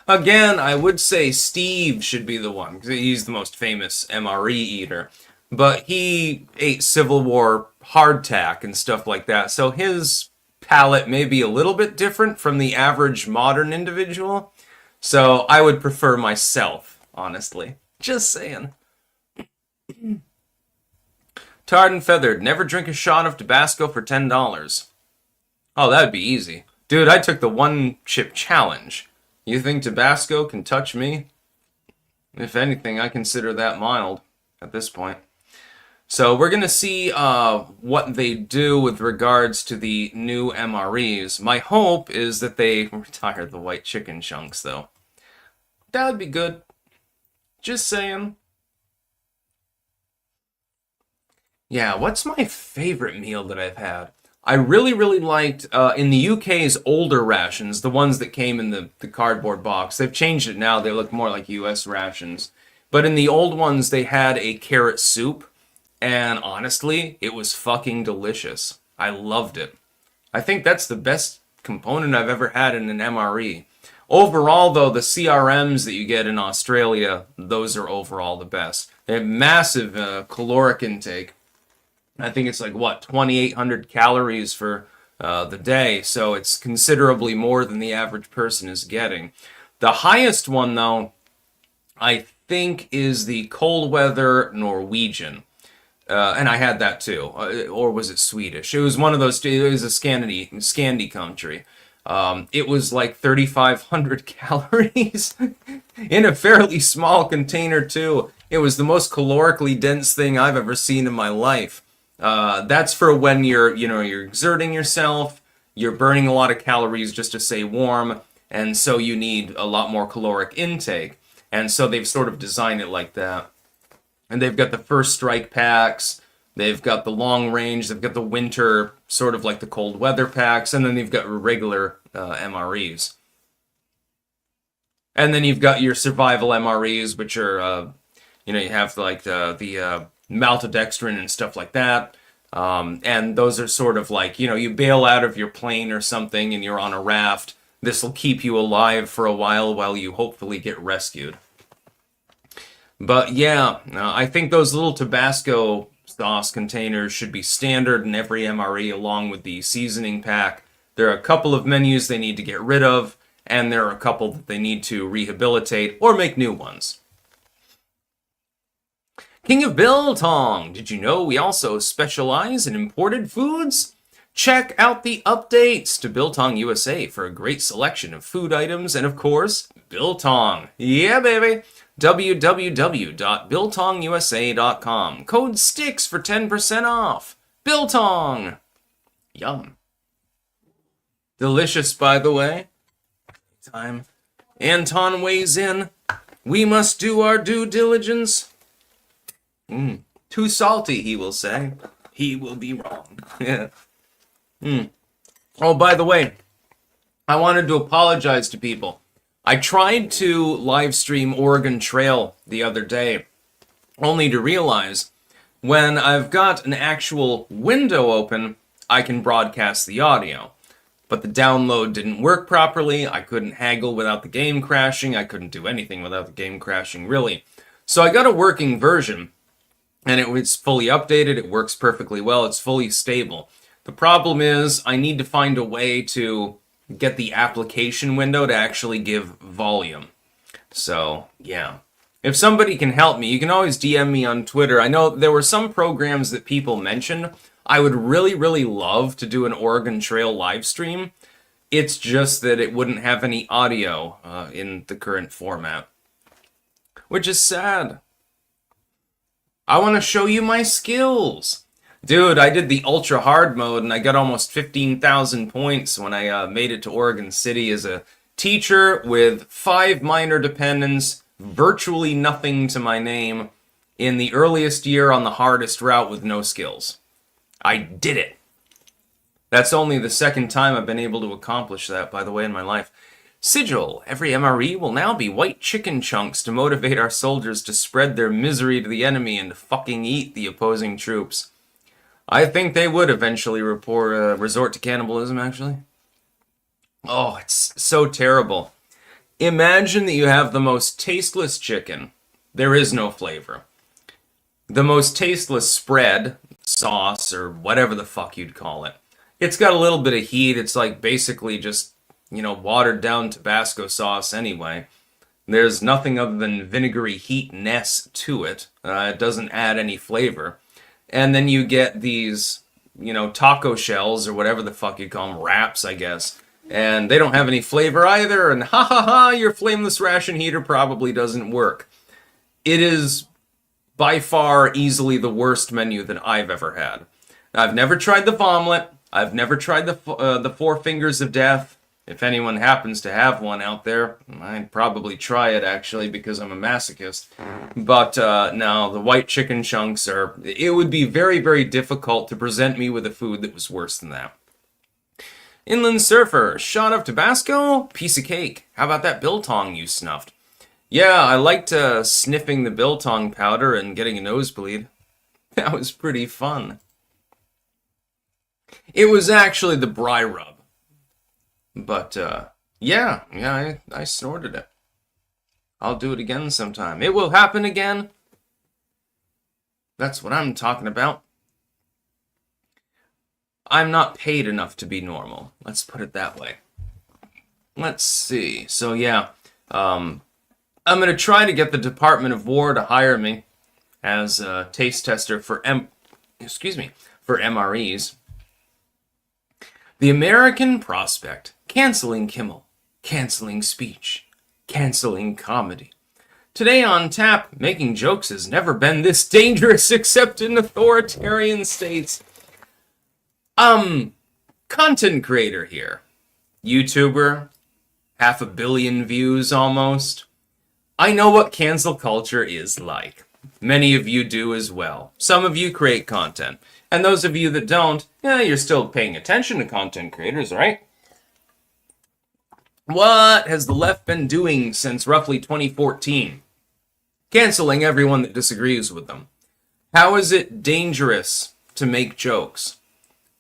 Again, I would say Steve should be the one, because he's the most famous MRE eater. But he ate Civil War hardtack and stuff like that, so his palate may be a little bit different from the average modern individual. So I would prefer myself, honestly. Just saying. Tarred and feathered, never drink a shot of Tabasco for $10. Oh, that'd be easy. Dude, I took the one chip challenge. You think Tabasco can touch me? If anything, I consider that mild at this point. So we're going to see what they do with regards to the new MREs. My hope is that they retire the white chicken chunks, though. That would be good. Just saying. Yeah, what's my favorite meal that I've had? I really, really liked, in the UK's older rations, the ones that came in the cardboard box. They've changed it now. They look more like US rations. But in the old ones, they had a carrot soup. And honestly, it was fucking delicious. I loved it. I think that's the best component I've ever had in an MRE. Overall, though, the CRMs that you get in Australia, those are overall the best. They have massive caloric intake. I think it's like, what, 2,800 calories for the day, so it's considerably more than the average person is getting. The highest one, though, I think is the cold weather Norwegian. And I had that too. Or was it Swedish? It was one of those, it was a Scandi country. It was like 3,500 calories in a fairly small container too. It was the most calorically dense thing I've ever seen in my life. That's for when you're exerting yourself, you're burning a lot of calories just to stay warm, and so you need a lot more caloric intake. And so they've sort of designed it like that. And they've got the first strike packs, they've got the long range, they've got the winter, sort of like the cold weather packs, and then they've got regular MREs. And then you've got your survival MREs, which are, you have like the maltodextrin and stuff like that. And those are sort of like, you bail out of your plane or something and you're on a raft. This will keep you alive for a while you hopefully get rescued. But yeah, I think those little Tabasco sauce containers should be standard in every MRE along with the seasoning pack. There are a couple of menus they need to get rid of, and there are a couple that they need to rehabilitate or make new ones. King of Biltong, did you know we also specialize in imported foods? Check out the updates to Biltong USA for a great selection of food items and, of course, Biltong. Yeah, baby! www.biltongusa.com. Code STICKS for 10% off. Biltong! Yum. Delicious, by the way. Time Anton weighs in. We must do our due diligence. Too salty, he will say. He will be wrong. Yeah. Oh, by the way, I wanted to apologize to people. I tried to live stream Oregon Trail the other day, only to realize when I've got an actual window open, I can broadcast the audio. But the download didn't work properly, I couldn't haggle without the game crashing, I couldn't do anything without the game crashing, really. So I got a working version, and it's fully updated, it works perfectly well, it's fully stable. The problem is, I need to find a way to get the application window to actually give volume. So, yeah. If somebody can help me, you can always DM me on Twitter. I know there were some programs that people mentioned. I would really, really love to do an Oregon Trail live stream. It's just that it wouldn't have any audio in the current format. Which is sad. I want to show you my skills. Dude, I did the ultra hard mode and I got almost 15,000 points when I made it to Oregon City as a teacher with 5 minor dependents, virtually nothing to my name, in the earliest year on the hardest route with no skills. I did it. That's only the second time I've been able to accomplish that, by the way, in my life. Sigil, every MRE will now be white chicken chunks to motivate our soldiers to spread their misery to the enemy and to fucking eat the opposing troops. I think they would eventually resort to cannibalism, actually. Oh, it's so terrible. Imagine that you have the most tasteless chicken. There is no flavor. The most tasteless spread, sauce, or whatever the fuck you'd call it. It's got a little bit of heat. It's like basically just, watered down Tabasco sauce anyway. There's nothing other than vinegary heatness to it. It doesn't add any flavor. And then you get these, taco shells or whatever the fuck you call them, wraps, I guess. And they don't have any flavor either. And ha ha ha, your flameless ration heater probably doesn't work. It is by far easily the worst menu that I've ever had. I've never tried the vomlet. I've never tried the Four Fingers of Death. If anyone happens to have one out there, I'd probably try it, actually, because I'm a masochist. But, no, the white chicken chunks it would be very, very difficult to present me with a food that was worse than that. Inland Surfer, shot of Tabasco? Piece of cake. How about that biltong you snuffed? Yeah, I liked sniffing the biltong powder and getting a nosebleed. That was pretty fun. It was actually the bry rub. But, yeah, I snorted it. I'll do it again sometime. It will happen again. That's what I'm talking about. I'm not paid enough to be normal. Let's put it that way. Let's see. So, yeah, I'm going to try to get the Department of War to hire me as a taste tester for MREs. The American Prospect. Canceling Kimmel. Canceling speech. Canceling comedy. Today on tap, making jokes has never been this dangerous except in authoritarian states. Content creator here. YouTuber. 500 million views almost. I know what cancel culture is like. Many of you do as well. Some of you create content. And those of you that don't, you're still paying attention to content creators, right? What has the left been doing since roughly 2014? Canceling everyone that disagrees with them. How is it dangerous to make jokes?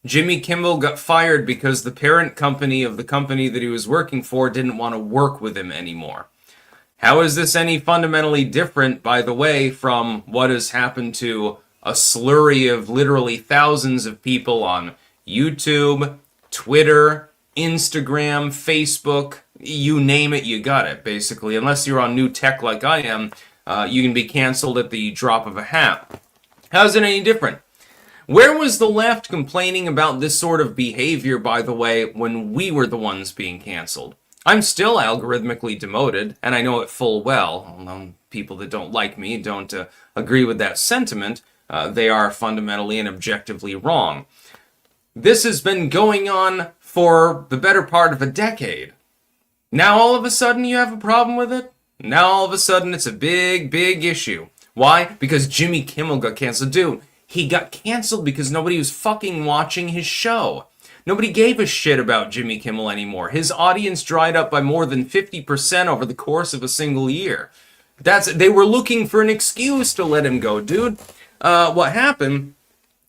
Jimmy Kimmel got fired because the parent company of the company that he was working for didn't want to work with him anymore. How is this any fundamentally different, by the way, from what has happened to a slurry of literally thousands of people on YouTube, Twitter, Instagram, Facebook, you name it, you got it, basically. Unless you're on new tech like I am, you can be canceled at the drop of a hat. How's it any different? Where was the left complaining about this sort of behavior, by the way, when we were the ones being canceled? I'm still algorithmically demoted, and I know it full well. Although people that don't like me don't agree with that sentiment, they are fundamentally and objectively wrong. This has been going on for the better part of a decade. Now all of a sudden you have a problem with it? Now all of a sudden it's a big, big issue. Why? Because Jimmy Kimmel got canceled. Dude, he got canceled because nobody was fucking watching his show. Nobody gave a shit about Jimmy Kimmel anymore. His audience dried up by more than 50% over the course of a single year. They were looking for an excuse to let him go, dude. What happened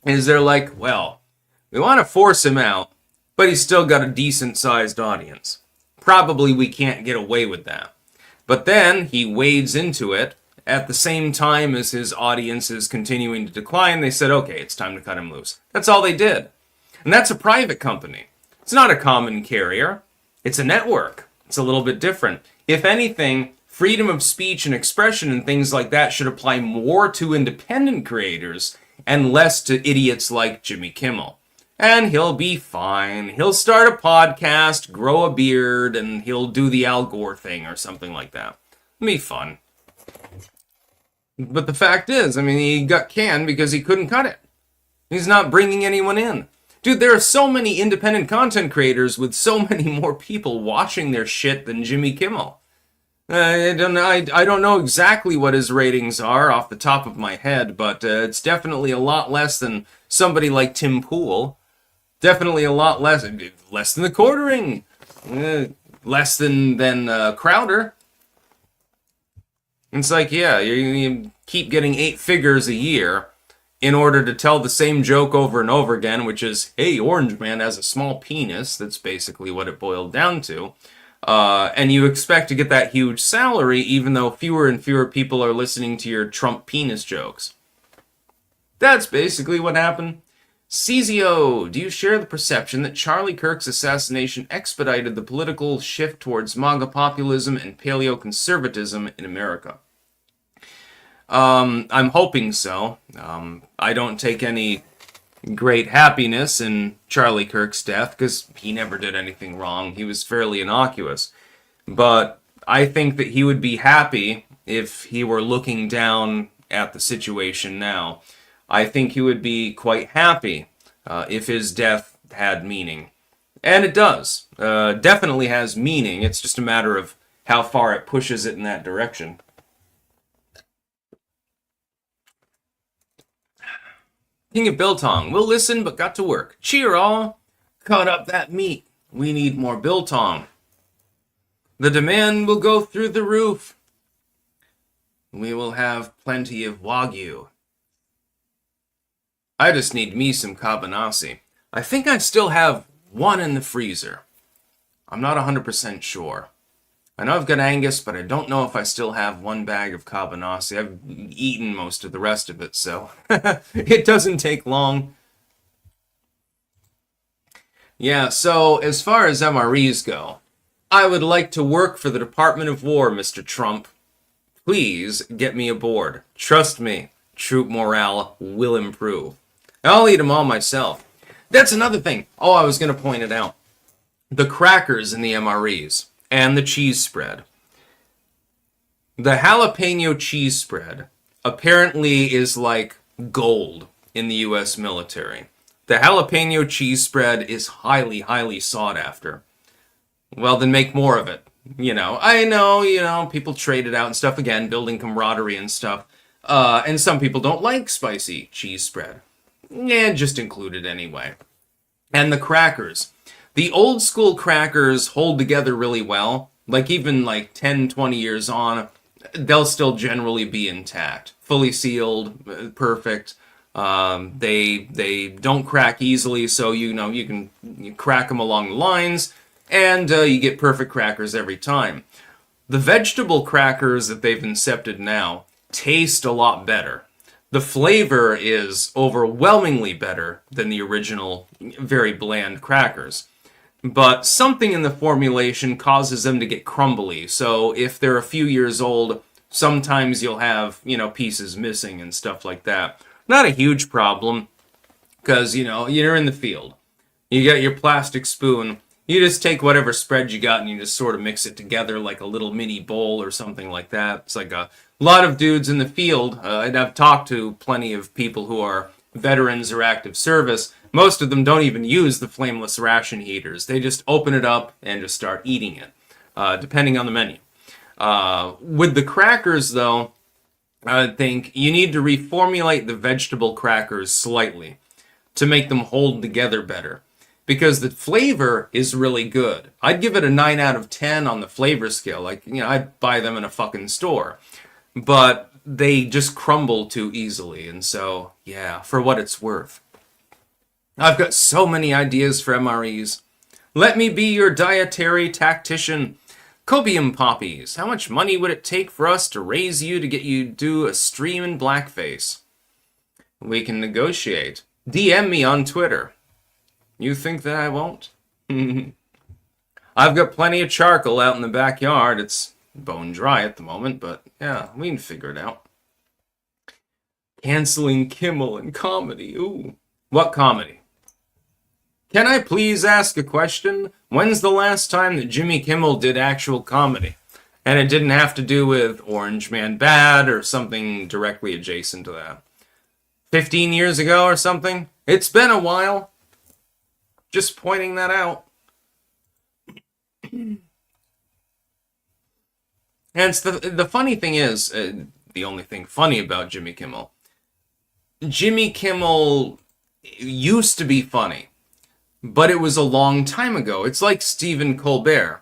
is they're like, well, we want to force him out, but he's still got a decent-sized audience. Probably we can't get away with that. But then he wades into it. At the same time as his audience is continuing to decline, they said, okay, it's time to cut him loose. That's all they did. And that's a private company. It's not a common carrier. It's a network. It's a little bit different. If anything, freedom of speech and expression and things like that should apply more to independent creators and less to idiots like Jimmy Kimmel. And he'll be fine. He'll start a podcast, grow a beard, and he'll do the Al Gore thing or something like that. It'll be fun. But the fact is, I mean, he got canned because he couldn't cut it. He's not bringing anyone in. Dude, there are so many independent content creators with so many more people watching their shit than Jimmy Kimmel. I don't know exactly what his ratings are off the top of my head, but it's definitely a lot less than somebody like Tim Pool. Definitely a lot less than the Quartering. Less than Crowder. It's like, yeah, you keep getting 8 figures a year in order to tell the same joke over and over again, which is, hey, Orange Man has a small penis. That's basically what it boiled down to. And you expect to get that huge salary, even though fewer and fewer people are listening to your Trump penis jokes. That's basically what happened. CZO, do you share the perception that Charlie Kirk's assassination expedited the political shift towards MAGA populism and paleoconservatism in America? I'm hoping so. I don't take any great happiness in Charlie Kirk's death because he never did anything wrong. He was fairly innocuous. But I think that he would be happy if he were looking down at the situation now. I think he would be quite happy if his death had meaning. And it does. Definitely has meaning. It's just a matter of how far it pushes it in that direction. King of Biltong, we'll listen but got to work. Cheer all. Cut up that meat. We need more biltong. The demand will go through the roof. We will have plenty of Wagyu. I just need me some cabanasi. I think I still have one in the freezer. I'm not 100% sure. I know I've got Angus, but I don't know if I still have one bag of cabanasi. I've eaten most of the rest of it, so it doesn't take long. Yeah, so as far as MREs go, I would like to work for the Department of War, Mr. Trump. Please get me aboard. Trust me, troop morale will improve. I'll eat them all myself. That's another thing. Oh, I was going to point it out. The crackers in the MREs and the cheese spread. The jalapeno cheese spread apparently is like gold in the U.S. military. The jalapeno cheese spread is highly, highly sought after. Well, then make more of it. I know, people trade it out and stuff again, building camaraderie and stuff. And some people don't like spicy cheese spread. Yeah, just include it anyway. And the crackers. The old school crackers hold together really well. Like even 10, 20 years on, they'll still generally be intact. Fully sealed, perfect. They don't crack easily, so you can crack them along the lines, and you get perfect crackers every time. The vegetable crackers that they've incepted now taste a lot better. The flavor is overwhelmingly better than the original, very bland crackers. But something in the formulation causes them to get crumbly. So if they're a few years old, sometimes you'll have, pieces missing and stuff like that. Not a huge problem, because, you're in the field. You got your plastic spoon. You just take whatever spread you got and you just sort of mix it together like a little mini bowl or something like that. It's like a lot of dudes in the field, and I've talked to plenty of people who are veterans or active service. Most of them don't even use the flameless ration heaters. They just open it up and just start eating it, depending on the menu. With the crackers, though, I think you need to reformulate the vegetable crackers slightly to make them hold together better. Because the flavor is really good. I'd give it a 9 out of 10 on the flavor scale. I'd buy them in a fucking store. But they just crumble too easily. And so, yeah, for what it's worth. I've got so many ideas for MREs. Let me be your dietary tactician. Copium poppies. How much money would it take for us to raise you to get you to do a stream in blackface? We can negotiate. DM me on Twitter. You think that I won't? I've got plenty of charcoal out in the backyard. It's bone dry at the moment, but yeah, we can figure it out. Canceling Kimmel and comedy. Ooh. What comedy? Can I please ask a question? When's the last time that Jimmy Kimmel did actual comedy? And it didn't have to do with Orange Man Bad or something directly adjacent to that. 15 years ago or something? It's been a while. Just pointing that out. And it's the funny thing is, the only thing funny about Jimmy Kimmel used to be funny, but it was a long time ago. It's like Stephen Colbert.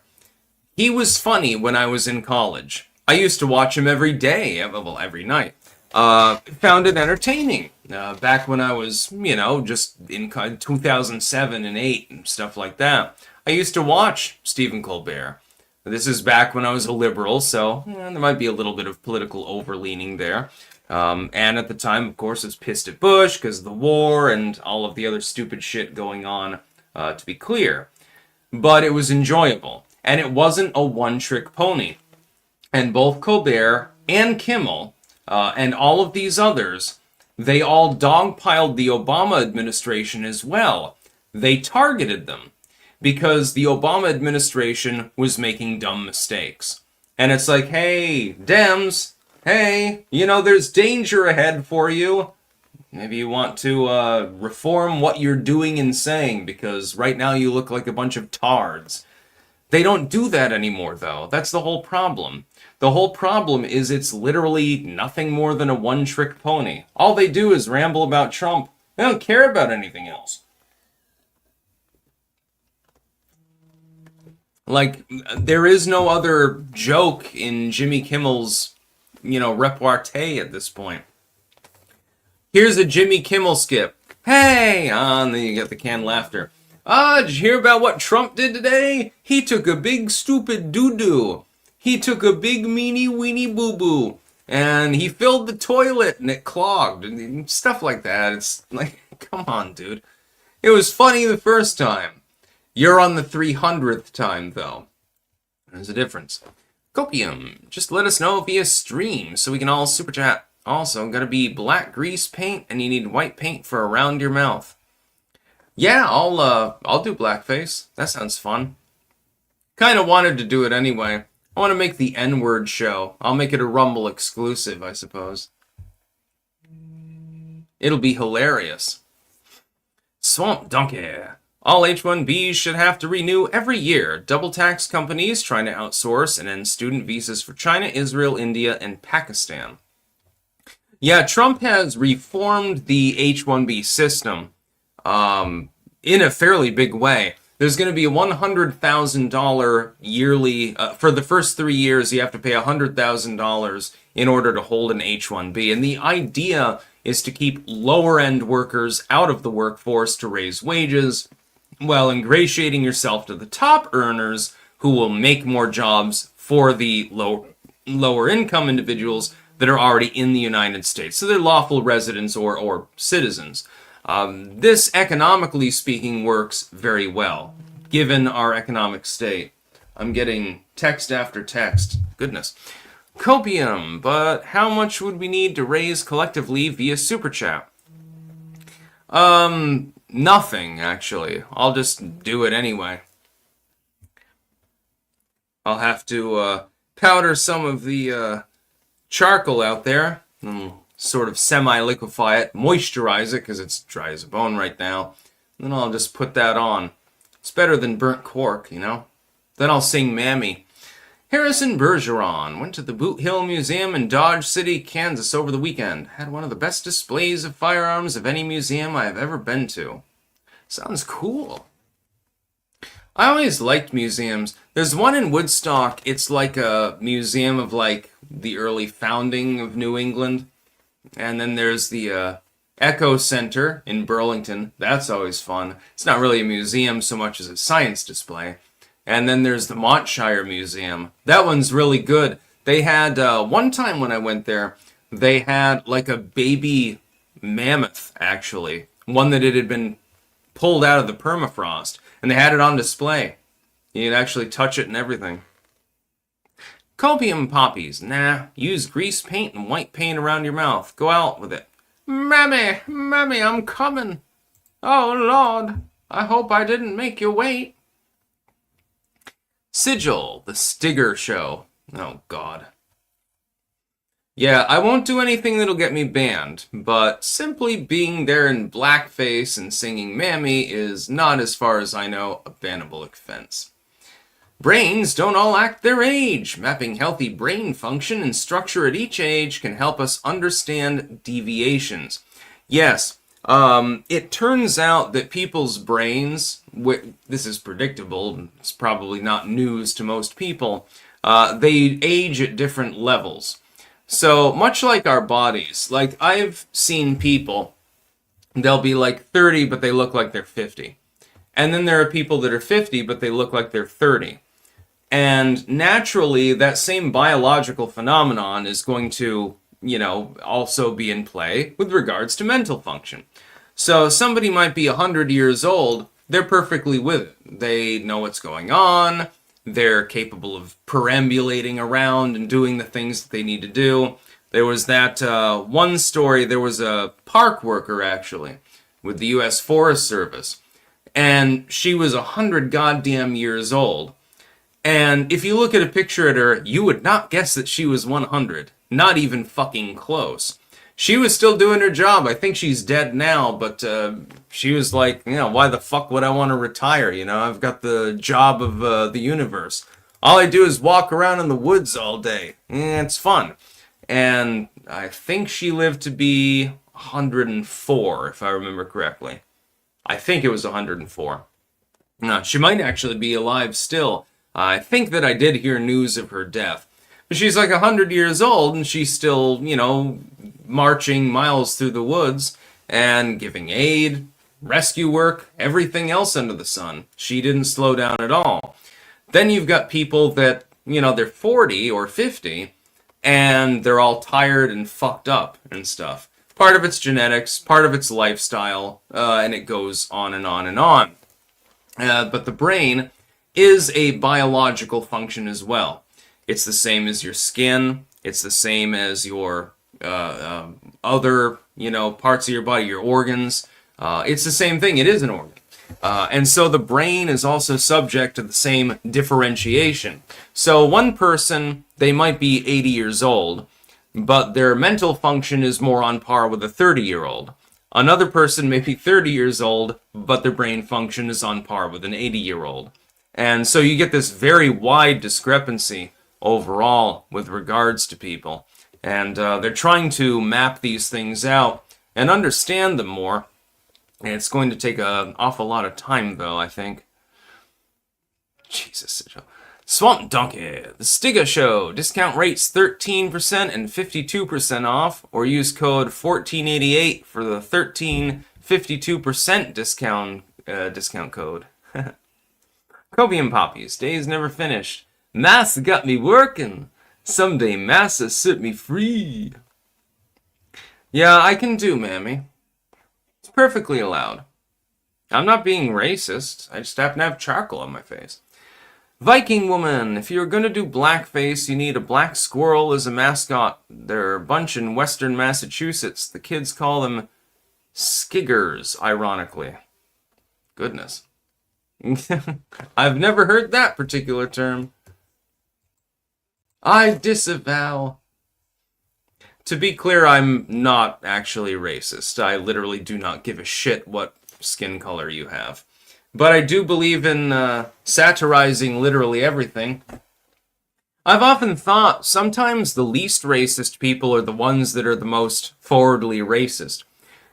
He was funny when I was in college. I used to watch him every day, well, every night. Found it entertaining. Back when I was, just in 2007 and 8 and stuff like that. I used to watch Stephen Colbert. This is back when I was a liberal, so there might be a little bit of political overleaning there. And at the time, of course, it's pissed at Bush because of the war and all of the other stupid shit going on, to be clear. But it was enjoyable. And it wasn't a one-trick pony. And both Colbert and Kimmel, and all of these others, they all dogpiled the Obama administration as well. They targeted them because the Obama administration was making dumb mistakes. And it's like, hey, Dems, hey, there's danger ahead for you. Maybe you want to reform what you're doing and saying, because right now you look like a bunch of tards. They don't do that anymore, though. That's the whole problem. The whole problem is it's literally nothing more than a one-trick pony. All they do is ramble about Trump. They don't care about anything else. Like, there is no other joke in Jimmy Kimmel's, repertoire at this point. Here's a Jimmy Kimmel skip. Hey! And then you get the canned laughter. Did you hear about what Trump did today? He took a big stupid doo-doo. He took a big meanie weenie boo-boo. And he filled the toilet and it clogged. And stuff like that. It's like, come on, dude. It was funny the first time. You're on the 300th time, though. There's a difference. Copium, just let us know via stream so we can all super chat. Also, gotta be black grease paint and you need white paint for around your mouth. Yeah, I'll do blackface. That sounds fun. Kinda wanted to do it anyway. I want to make the N-word show. I'll make it a Rumble exclusive, I suppose. It'll be hilarious. Swamp Donkey. All H-1Bs should have to renew every year. Double tax companies trying to outsource and end student visas for China, Israel, India, and Pakistan. Yeah, Trump has reformed the H-1B system in a fairly big way. There's going to be a $100,000 yearly, for the first 3 years, you have to pay $100,000 in order to hold an H-1B. And the idea is to keep lower-end workers out of the workforce to raise wages, while ingratiating yourself to the top earners who will make more jobs for the lower-income individuals that are already in the United States. So they're lawful residents or citizens. This, economically speaking, works very well, given our economic state. I'm getting text after text. Goodness. Copium, but how much would we need to raise collectively via Super Chat? Nothing, actually. I'll just do it anyway. I'll have to powder some of the charcoal out there and sort of semi-liquefy it, moisturize it, because it's dry as a bone right now. Then I'll just put that on. It's better than burnt cork, Then I'll sing Mammy. Harrison Bergeron went to the Boot Hill Museum in Dodge City, Kansas over the weekend. Had one of the best displays of firearms of any museum I have ever been to. Sounds cool. I always liked museums. There's one in Woodstock. It's like a museum of like the early founding of New England. And then there's the Echo Center in Burlington. That's always fun. It's not really a museum so much as a science display. And then there's the Montshire Museum. That one's really good. They had, one time when I went there, they had like a baby mammoth, actually. One that it had been pulled out of the permafrost. And they had it on display. You could actually touch it and everything. Copium poppies. Nah, use grease paint and white paint around your mouth. Go out with it. Mammy, Mammy, I'm coming. Oh, Lord, I hope I didn't make you wait. Sigil, the Stigger Show. Oh, God. Yeah, I won't do anything that'll get me banned, but simply being there in blackface and singing Mammy is not, as far as I know, a bannable offense. Brains don't all act their age. Mapping healthy brain function and structure at each age can help us understand deviations. Yes, it turns out that people's brains, this is predictable, it's probably not news to most people, they age at different levels. So, much like our bodies, like I've seen people, they'll be like 30, but they look like they're 50. And then there are people that are 50, but they look like they're 30. And naturally, that same biological phenomenon is going to, also be in play with regards to mental function. So somebody might be 100 years old, they're perfectly with it. They know what's going on, they're capable of perambulating around and doing the things that they need to do. There was that one story, there was a park worker, actually, with the U.S. Forest Service. And she was 100 goddamn years old. And if you look at a picture of her, you would not guess that she was 100. Not even fucking close. She was still doing her job. I think she's dead now, but she was like, why the fuck would I want to retire? I've got the job of the universe. All I do is walk around in the woods all day. It's fun. And I think she lived to be 104, if I remember correctly. I think it was 104. No, she might actually be alive still. I think that I did hear news of her death. But she's like 100 years old, and she's still, marching miles through the woods and giving aid, rescue work, everything else under the sun. She didn't slow down at all. Then you've got people that, they're 40 or 50, and they're all tired and fucked up and stuff. Part of it's genetics, part of it's lifestyle, and it goes on and on and on. But the brain is a biological function as well. It's the same as your skin. It's the same as your other, parts of your body, your organs. It's the same thing. It is an organ. And so the brain is also subject to the same differentiation. So one person, they might be 80 years old, but their mental function is more on par with a 30-year-old. Another person may be 30 years old, but their brain function is on par with an 80-year-old. And so you get this very wide discrepancy overall with regards to people. And they're trying to map these things out and understand them more. And it's going to take an awful lot of time, though, I think. Jesus. Swamp Donkey. The Stiga Show. Discount rates 13% and 52% off. Or use code 1488 for the 52% discount code. Kobe and Poppies. Days never finished. Massa got me working. Someday Massa set me free. Yeah, I can do, Mammy. It's perfectly allowed. I'm not being racist. I just happen to have charcoal on my face. Viking Woman. If you're going to do blackface, you need a black squirrel as a mascot. They're a bunch in western Massachusetts. The kids call them skiggers, ironically. Goodness. I've never heard that particular term. I disavow. To be clear, I'm not actually racist. I literally do not give a shit what skin color you have. But I do believe in satirizing literally everything. I've often thought sometimes the least racist people are the ones that are the most forwardly racist.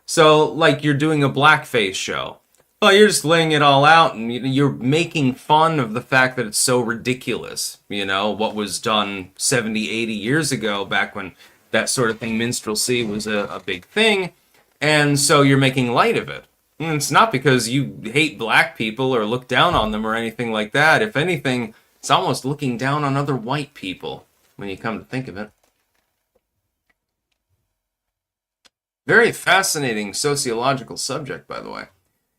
So, like, you're doing a blackface show. Well, you're just laying it all out, and you're making fun of the fact that it's so ridiculous. What was done 70, 80 years ago, back when that sort of thing, minstrelsy, was a big thing. And so you're making light of it. And it's not because you hate black people or look down on them or anything like that. If anything, it's almost looking down on other white people, when you come to think of it. Very fascinating sociological subject, by the way.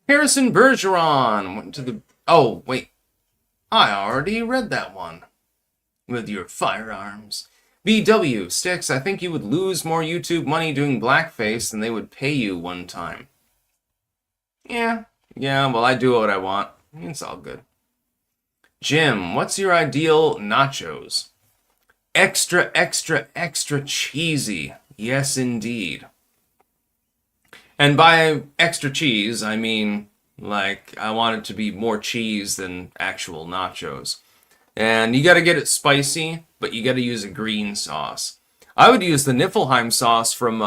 Harrison Bergeron went to the... Oh, wait. I already read that one. With your firearms. BW, Sticks, I think you would lose more YouTube money doing blackface than they would pay you one time. Yeah, well, I do what I want. It's all good. Jim, what's your ideal nachos? extra, extra, extra cheesy. Yes, indeed. And by extra cheese, I mean, like, I want it to be more cheese than actual nachos. And you gotta get it spicy, but you gotta use a green sauce. I would use the Niflheim sauce from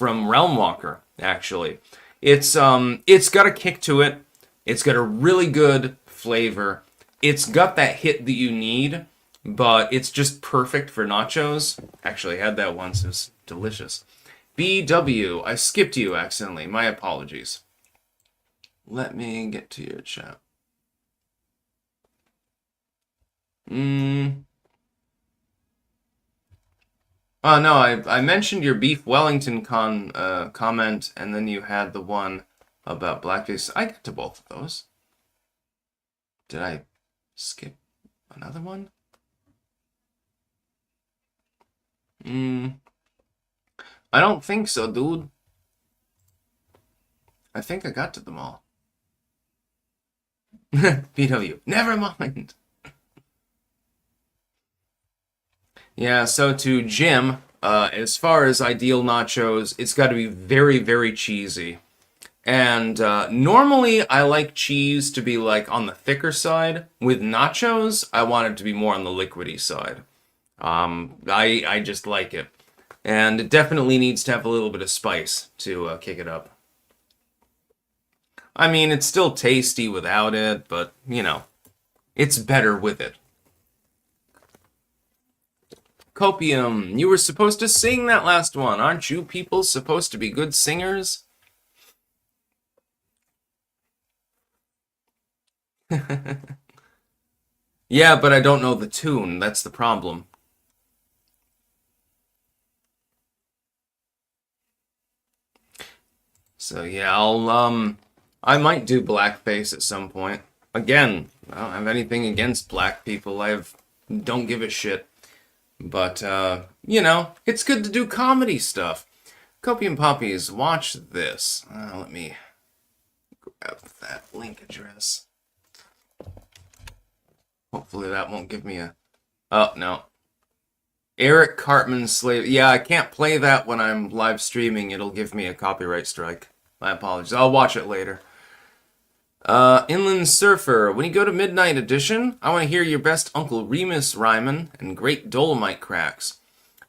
Realm Walker, actually. It's got a kick to it. It's got a really good flavor. It's got that hit that you need, but it's just perfect for nachos. Actually, I had that once. It was delicious. BW, I skipped you accidentally. My apologies. Let me get to your chat. Oh no, I mentioned your beef Wellington comment, and then you had the one about blackface. I got to both of those. Did I skip another one? I don't think so, dude. I think I got to them all. BW, never mind. Yeah, so to Jim, as far as ideal nachos, it's got to be very, very cheesy. And normally I like cheese to be like on the thicker side. With nachos, I want it to be more on the liquidy side. I just like it. And it definitely needs to have a little bit of spice to kick it up. I mean, it's still tasty without it, but, you know, it's better with it. Copium, you were supposed to sing that last one. Aren't you people supposed to be good singers? Yeah, but I don't know the tune. That's the problem. So yeah, I might do blackface at some point. Again, I don't have anything against black people. Don't give a shit. But, you know, it's good to do comedy stuff. Copium Poppies, watch this. Let me grab that link address. Hopefully that won't give me a... Oh, no. Eric Cartman Slave... Yeah, I can't play that when I'm live streaming. It'll give me a copyright strike. My apologies. I'll watch it later. Inland Surfer, when you go to Midnight Edition, I want to hear your best Uncle Remus rhyming and great Dolomite cracks.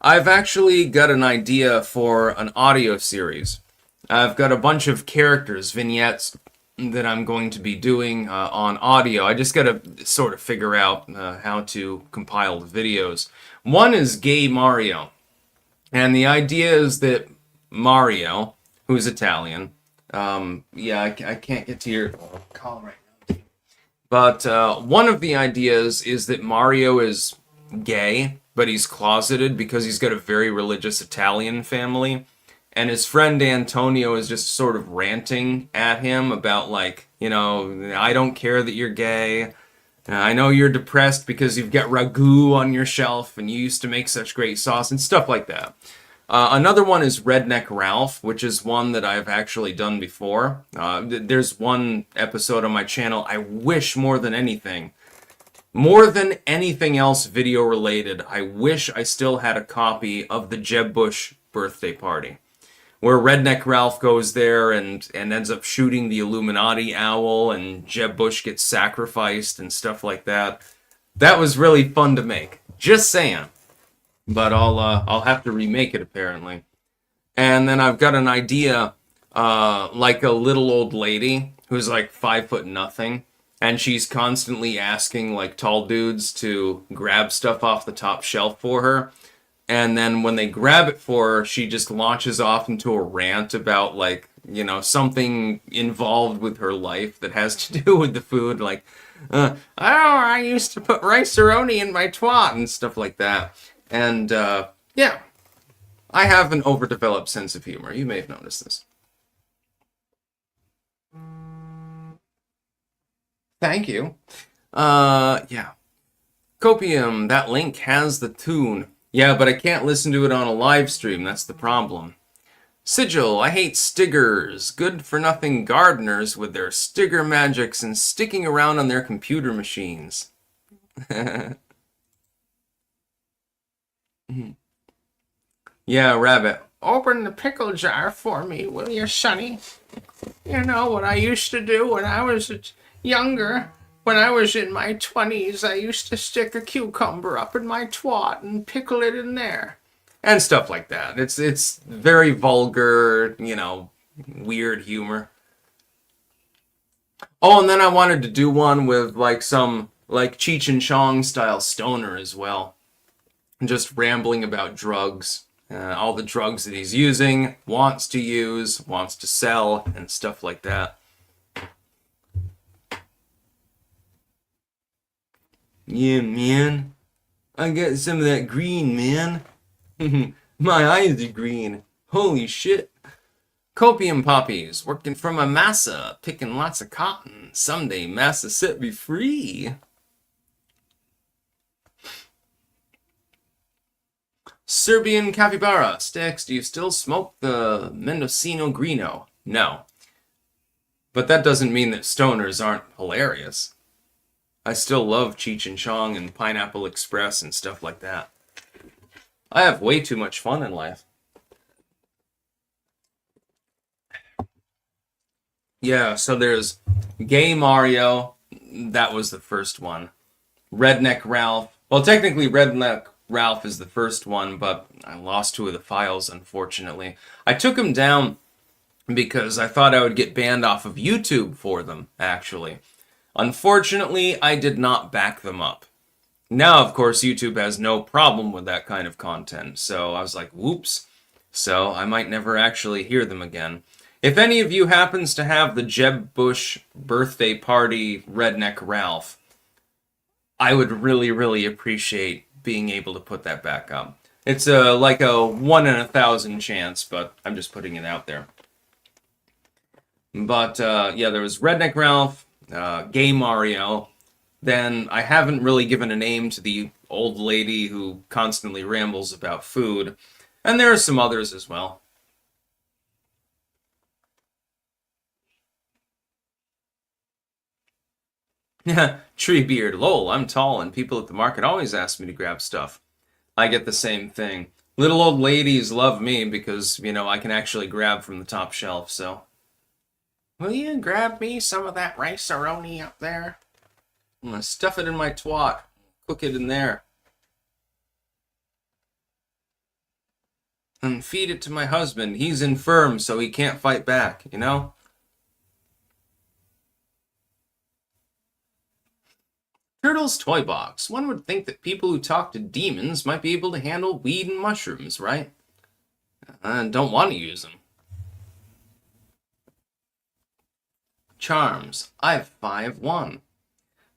I've actually got an idea for an audio series. I've got a bunch of characters, vignettes, that I'm going to be doing on audio. I just got to sort of figure out how to compile the videos. One is Gay Mario. And the idea is that Mario, who's Italian, yeah, I can't get to your call right now. But one of the ideas is that Mario is gay, but he's closeted because he's got a very religious Italian family. And his friend Antonio is just sort of ranting at him about, like, you know, I don't care that you're gay. I know you're depressed because you've got ragu on your shelf and you used to make such great sauce and stuff like that. Another one is Redneck Ralph, which is one that I've actually done before. There's one episode on my channel I wish more than anything else video related, I wish I still had a copy of the Jeb Bush birthday party, where Redneck Ralph goes there and ends up shooting the Illuminati owl and Jeb Bush gets sacrificed and stuff like that. That was really fun to make. Just saying. But I'll have to remake it apparently. And then I've got an idea, like a little old lady who's like 5'0", and she's constantly asking like tall dudes to grab stuff off the top shelf for her. And then when they grab it for her, she just launches off into a rant about, like, you know, something involved with her life that has to do with the food, like, oh, I used to put rice-a-roni in my twat and stuff like that. And, yeah, I have an overdeveloped sense of humor. You may have noticed this. Thank you. Yeah. Copium, that link has the tune. Yeah, but I can't listen to it on a live stream. That's the problem. Sigil, I hate stiggers. Good-for-nothing gardeners with their stigger magics and sticking around on their computer machines. Yeah, Rabbit. Open the pickle jar for me, will you, Sonny? You know what I used to do when I was younger? When I was in my 20s, I used to stick a cucumber up in my twat and pickle it in there. And stuff like that. It's very vulgar, weird humor. Oh, and then I wanted to do one with like some like Cheech and Chong style stoner as well. Just rambling about drugs, all the drugs that he's using, wants to use, wants to sell, and stuff like that. Yeah, man. I got some of that green, man. My eyes are green. Holy shit. Copium poppies, working from a massa, picking lots of cotton. Someday massa set me free. Serbian capybara, Stix, do you still smoke the Mendocino Greeno? No. But that doesn't mean that stoners aren't hilarious. I still love Cheech and Chong and Pineapple Express and stuff like that. I have way too much fun in life. Yeah, so there's Gay Mario. That was the first one. Redneck Ralph. Well, technically Redneck Ralph is the first one, but I lost 2 of the files, unfortunately. I took them down because I thought I would get banned off of YouTube for them, actually. Unfortunately, I did not back them up. Now, of course, YouTube has no problem with that kind of content, so I was like, whoops. So I might never actually hear them again. If any of you happens to have the Jeb Bush birthday party Redneck Ralph, I would really, really appreciate being able to put that back up. It's like a 1 in 1,000 chance, but I'm just putting it out there. But yeah, there was Redneck Ralph, Gay Mario. Then I haven't really given a name to the old lady who constantly rambles about food. And there are some others as well. Treebeard, lol, I'm tall and people at the market always ask me to grab stuff. I get the same thing. Little old ladies love me because, I can actually grab from the top shelf, so. Will you grab me some of that rice-a-roni up there? I'm gonna stuff it in my twat. Cook it in there. And feed it to my husband. He's infirm, so he can't fight back, Turtle's Toy Box. One would think that people who talk to demons might be able to handle weed and mushrooms, right? And don't want to use them. Charms. I'm 5'1".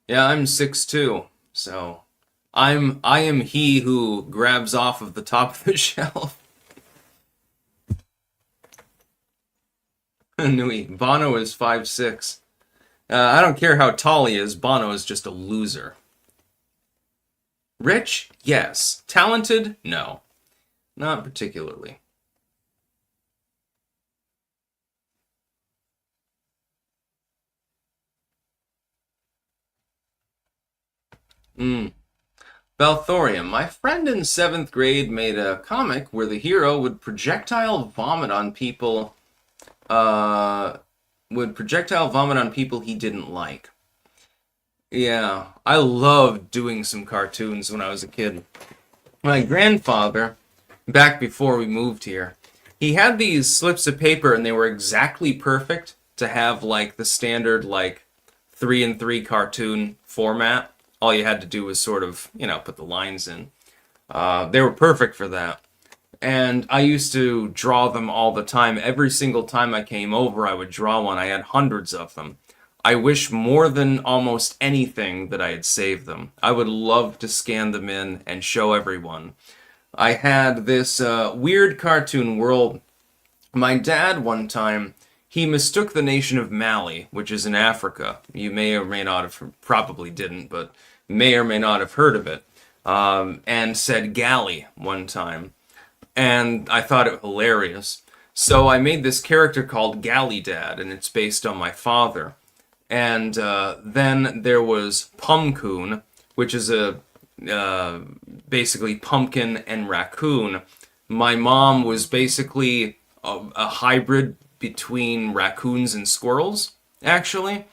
Yeah, I'm 6'2", so I am he who grabs off of the top of the shelf. Nui. Bono is 5'6". I don't care how tall he is, Bono is just a loser. Rich? Yes. Talented? No. Not particularly. Balthorium. My friend in 7th grade made a comic where the hero would projectile vomit on people he didn't like. Yeah, I loved doing some cartoons when I was a kid. My grandfather, back before we moved here, he had these slips of paper and they were exactly perfect to have like the standard like 3-and-3 cartoon format. All you had to do was sort of, put the lines in. They were perfect for that. And I used to draw them all the time. Every single time I came over, I would draw one. I had hundreds of them. I wish more than almost anything that I had saved them. I would love to scan them in and show everyone. I had this weird cartoon world. My dad, one time, he mistook the nation of Mali, which is in Africa. You may or may not have, probably didn't, but may or may not have heard of it, and said Galley one time. And I thought it hilarious. So I made this character called Galley Dad, and it's based on my father. And then there was Pumcoon, which is a basically pumpkin and raccoon. My mom was basically a hybrid between raccoons and squirrels, actually,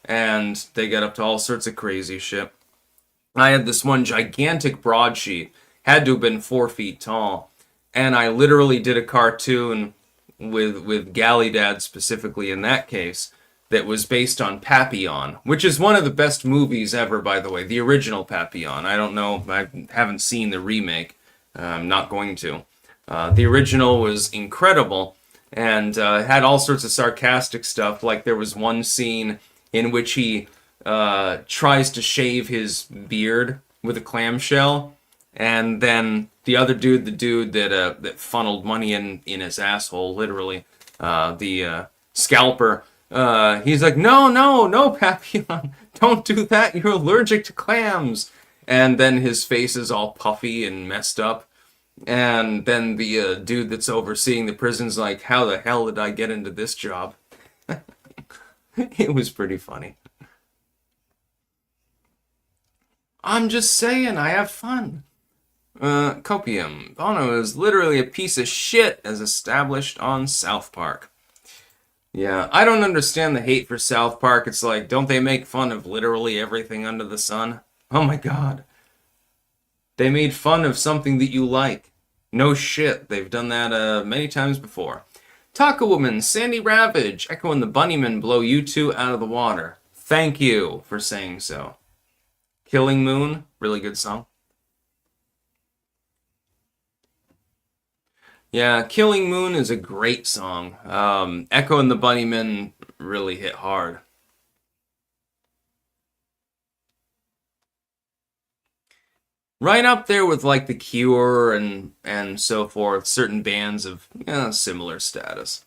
and they get up to all sorts of crazy shit. I had this one gigantic broadsheet, had to have been 4 feet tall, and I literally did a cartoon with Galley Dad specifically in that case, that was based on Papillon, which is one of the best movies ever, by the way. The original Papillon. I don't know. I haven't seen the remake. I'm not going to. The original was incredible and had all sorts of sarcastic stuff. Like there was one scene in which he tries to shave his beard with a clamshell, and then the other dude, the dude that funneled money in his asshole, literally, the scalper. He's like, no, Papillon, don't do that. You're allergic to clams. And then his face is all puffy and messed up. And then the dude that's overseeing the prison's like, how the hell did I get into this job? It was pretty funny. I'm just saying, I have fun. Copium. Bono is literally a piece of shit as established on South Park. Yeah, I don't understand the hate for South Park. It's like, don't they make fun of literally everything under the sun? Oh my god. They made fun of something that you like. No shit, they've done that many times before. Taco Woman, Sandy Ravage, Echo and the Bunnymen blow you two out of the water. Thank you for saying so. Killing Moon, really good song. Yeah, Killing Moon is a great song. Echo and the Bunnymen really hit hard. Right up there with like The Cure and so forth, certain bands of similar status.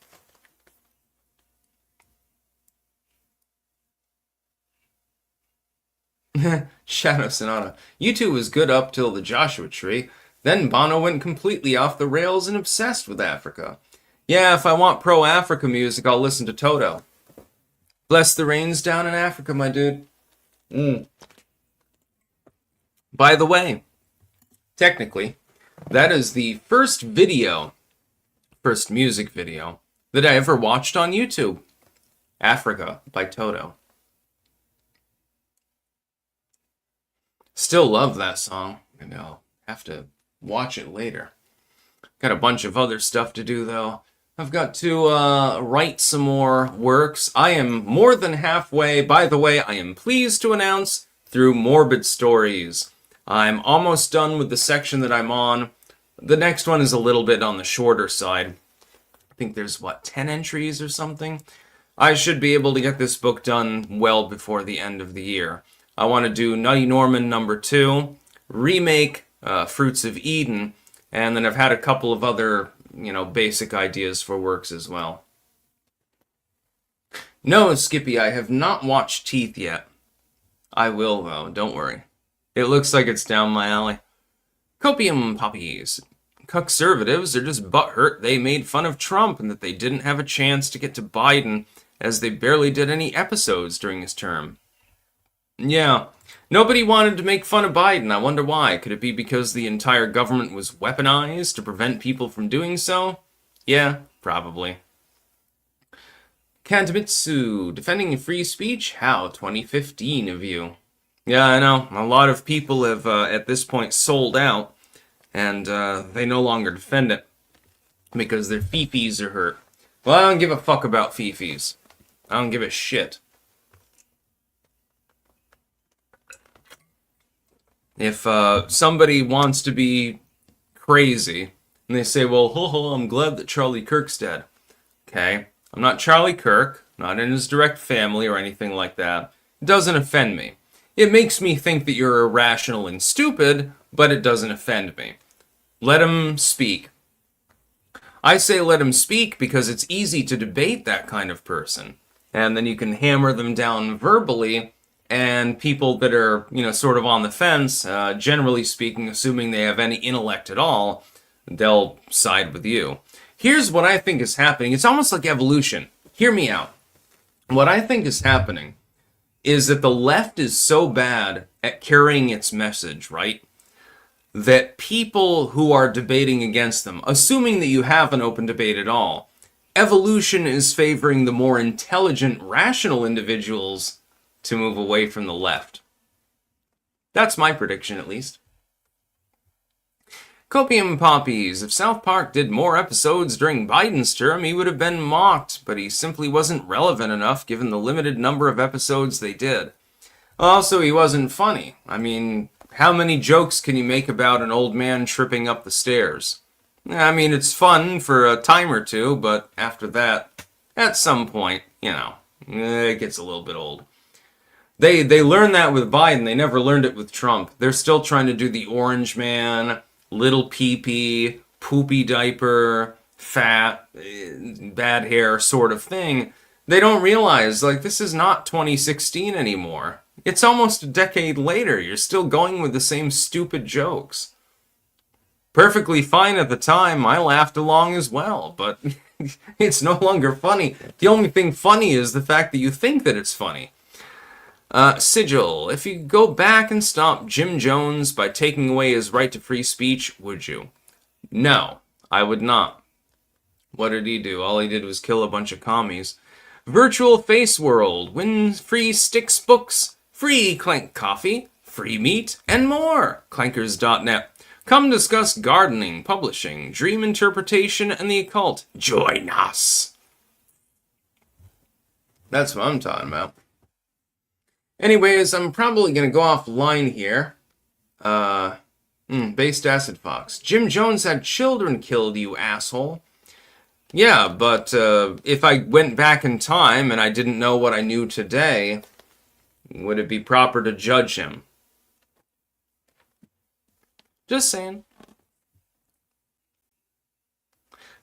Shadow Sonata. U2 was good up till the Joshua Tree. Then Bono went completely off the rails and obsessed with Africa. Yeah, if I want pro-Africa music, I'll listen to Toto. Bless the rains down in Africa, my dude. By the way, technically, that is the first music video, that I ever watched on YouTube. Africa by Toto. Still love that song. I'll have to watch it later. Got a bunch of other stuff to do, though. I've got to write some more works. I am more than halfway. By the way, I am pleased to announce through Morbid Stories. I'm almost done with the section that I'm on. The next one is a little bit on the shorter side. I think there's, 10 entries or something? I should be able to get this book done well before the end of the year. I want to do Nutty Norman #2, remake Fruits of Eden, and then I've had a couple of other, basic ideas for works as well. No, Skippy, I have not watched Teeth yet. I will, though, don't worry. It looks like it's down my alley. Copium Poppies. Conservatives are just butthurt they made fun of Trump and that they didn't have a chance to get to Biden, as they barely did any episodes during his term. Yeah, nobody wanted to make fun of Biden. I wonder why. Could it be because the entire government was weaponized to prevent people from doing so? Yeah, probably. Kantamitsu, defending free speech? How 2015 of you. Yeah, I know. A lot of people have, at this point, sold out, and they no longer defend it because their fifis are hurt. Well, I don't give a fuck about fifis. I don't give a shit. If somebody wants to be crazy, and they say, well, I'm glad that Charlie Kirk's dead. Okay, I'm not Charlie Kirk, not in his direct family or anything like that. It doesn't offend me. It makes me think that you're irrational and stupid, but it doesn't offend me. Let him speak. I say let him speak because it's easy to debate that kind of person. And then you can hammer them down verbally, and people that are, sort of on the fence, generally speaking, assuming they have any intellect at all, they'll side with you. Here's what I think is happening. It's almost like evolution. Hear me out. What I think is happening is that the left is so bad at carrying its message, right? That people who are debating against them, assuming that you have an open debate at all, evolution is favoring the more intelligent, rational individuals to move away from the left. That's my prediction, at least. Copium Poppies. If South Park did more episodes during Biden's term, he would have been mocked, but he simply wasn't relevant enough given the limited number of episodes they did. Also, he wasn't funny. I mean, how many jokes can you make about an old man tripping up the stairs? I mean, it's fun for a time or two, but after that, at some point, it gets a little bit old. They learned that with Biden. They never learned it with Trump. They're still trying to do the orange man, little pee-pee, poopy diaper, fat, bad hair sort of thing. They don't realize, this is not 2016 anymore. It's almost a decade later. You're still going with the same stupid jokes. Perfectly fine at the time. I laughed along as well, but it's no longer funny. The only thing funny is the fact that you think that it's funny. Sigil, if you go back and stop Jim Jones by taking away his right to free speech, would you? No, I would not. What did he do? All he did was kill a bunch of commies. Virtual Face World, win free Styx books, free Clank coffee, free meat, and more. Clankers.net. Come discuss gardening, publishing, dream interpretation, and the occult. Join us. That's what I'm talking about. Anyways, I'm probably going to go offline here. Based Acid Fox. Jim Jones had children killed, you asshole. Yeah, but if I went back in time and I didn't know what I knew today, would it be proper to judge him? Just saying.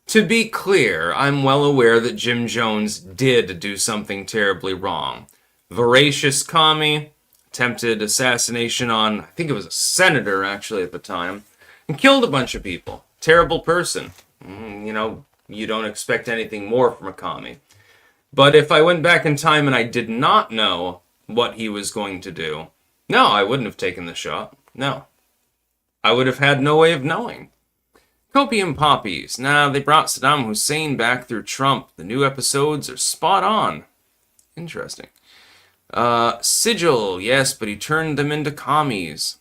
To be clear, I'm well aware that Jim Jones did do something terribly wrong. Voracious commie, attempted assassination on, I think it was a senator actually at the time, and killed a bunch of people. Terrible person. You don't expect anything more from a commie. But if I went back in time and I did not know what he was going to do, no, I wouldn't have taken the shot. No. I would have had no way of knowing. Copium Poppies. Nah, they brought Saddam Hussein back through Trump. The new episodes are spot on. Interesting. Sigil, yes, but he turned them into commies.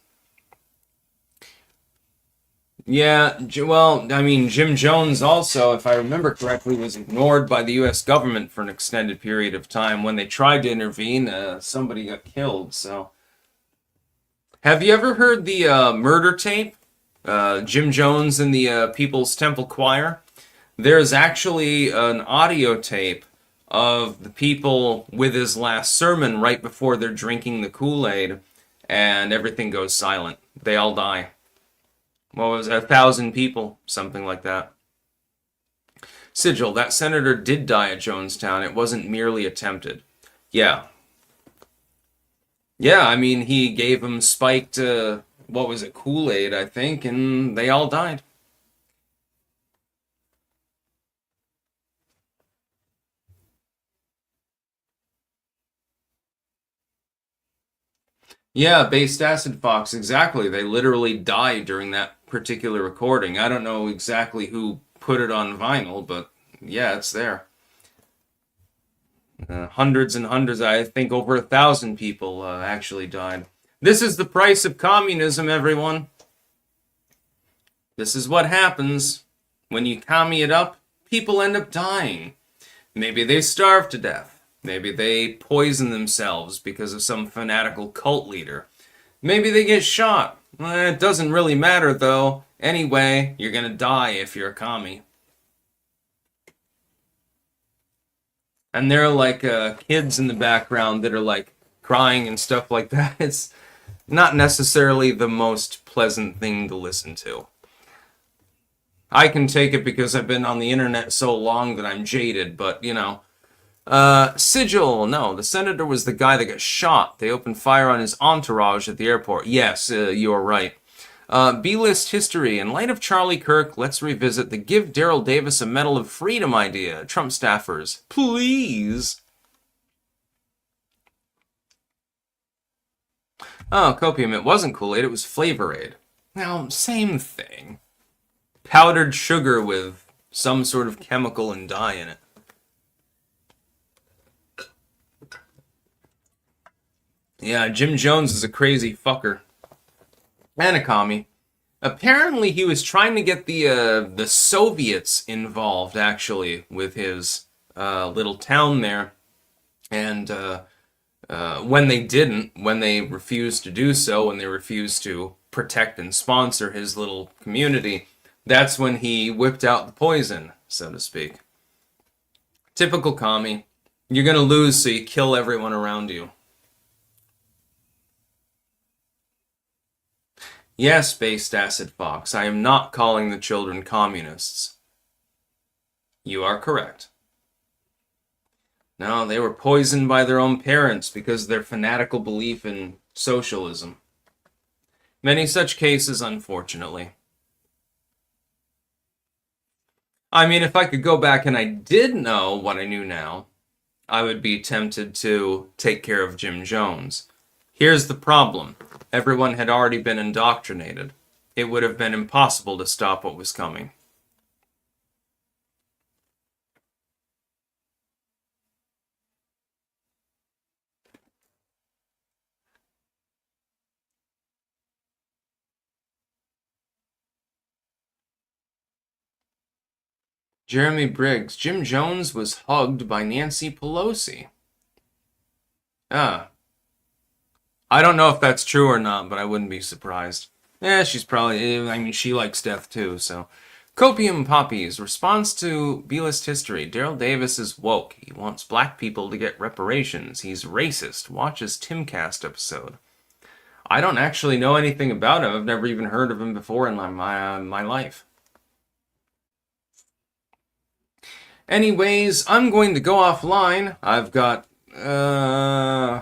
Yeah, well, I mean, Jim Jones also, if I remember correctly, was ignored by the U.S. government for an extended period of time. When they tried to intervene, somebody got killed, so. Have you ever heard the murder tape? Jim Jones and the People's Temple Choir? There's actually an audio tape of the people with his last sermon right before they're drinking the Kool-Aid, and everything goes silent. They all die. What was it, 1,000 people? Something like that. Sigil, that senator did die at Jonestown. It wasn't merely attempted. Yeah. Yeah, I mean, he gave them spiked, Kool-Aid, I think, and they all died. Yeah, Based Acid Fox, exactly. They literally died during that particular recording. I don't know exactly who put it on vinyl, but yeah, it's there. Hundreds and hundreds, I think over 1,000 people actually died. This is the price of communism, everyone. This is what happens. When you commie it up, people end up dying. Maybe they starve to death. Maybe they poison themselves because of some fanatical cult leader. Maybe they get shot. It doesn't really matter, though. Anyway, you're gonna die if you're a commie. And there are like kids in the background that are like crying and stuff like that. It's not necessarily the most pleasant thing to listen to. I can take it because I've been on the internet so long that I'm jaded, but Sigil, no, the senator was the guy that got shot. They opened fire on his entourage at the airport. Yes, you are right. B-list history. In light of Charlie Kirk, let's revisit the Give Daryl Davis a Medal of Freedom idea. Trump staffers, please. Oh, copium. It wasn't Kool-Aid. It was Flavor Aid. Now, same thing. Powdered sugar with some sort of chemical and dye in it. Yeah, Jim Jones is a crazy fucker. And a commie. Apparently, he was trying to get the Soviets involved, actually, with his little town there. And when they didn't, when they refused to do so, when they refused to protect and sponsor his little community, that's when he whipped out the poison, so to speak. Typical commie. You're gonna lose, so you kill everyone around you. Yes, Based Acid Fox, I am not calling the children communists. You are correct. No, they were poisoned by their own parents because of their fanatical belief in socialism. Many such cases, unfortunately. I mean, if I could go back and I did know what I knew now, I would be tempted to take care of Jim Jones. Here's the problem. Everyone had already been indoctrinated. It would have been impossible to stop what was coming. Jeremy Briggs. Jim Jones was hugged by Nancy Pelosi. Ah. I don't know if that's true or not, but I wouldn't be surprised. She's probably... I mean, she likes death too, so... Copium Poppies. Response to B-list history. Daryl Davis is woke. He wants black people to get reparations. He's racist. Watch his Timcast episode. I don't actually know anything about him. I've never even heard of him before in my life. Anyways, I'm going to go offline. I've got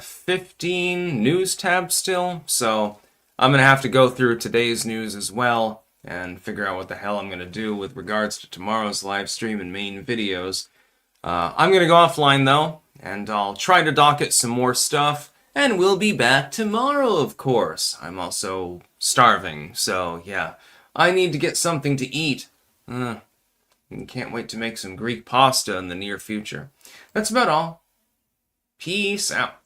15 news tabs still, so I'm going to have to go through today's news as well and figure out what the hell I'm going to do with regards to tomorrow's live stream and main videos. I'm going to go offline though, and I'll try to docket some more stuff, and we'll be back tomorrow, of course. I'm also starving, so yeah, I need to get something to eat. Can't wait to make some Greek pasta in the near future. That's about all. Peace out.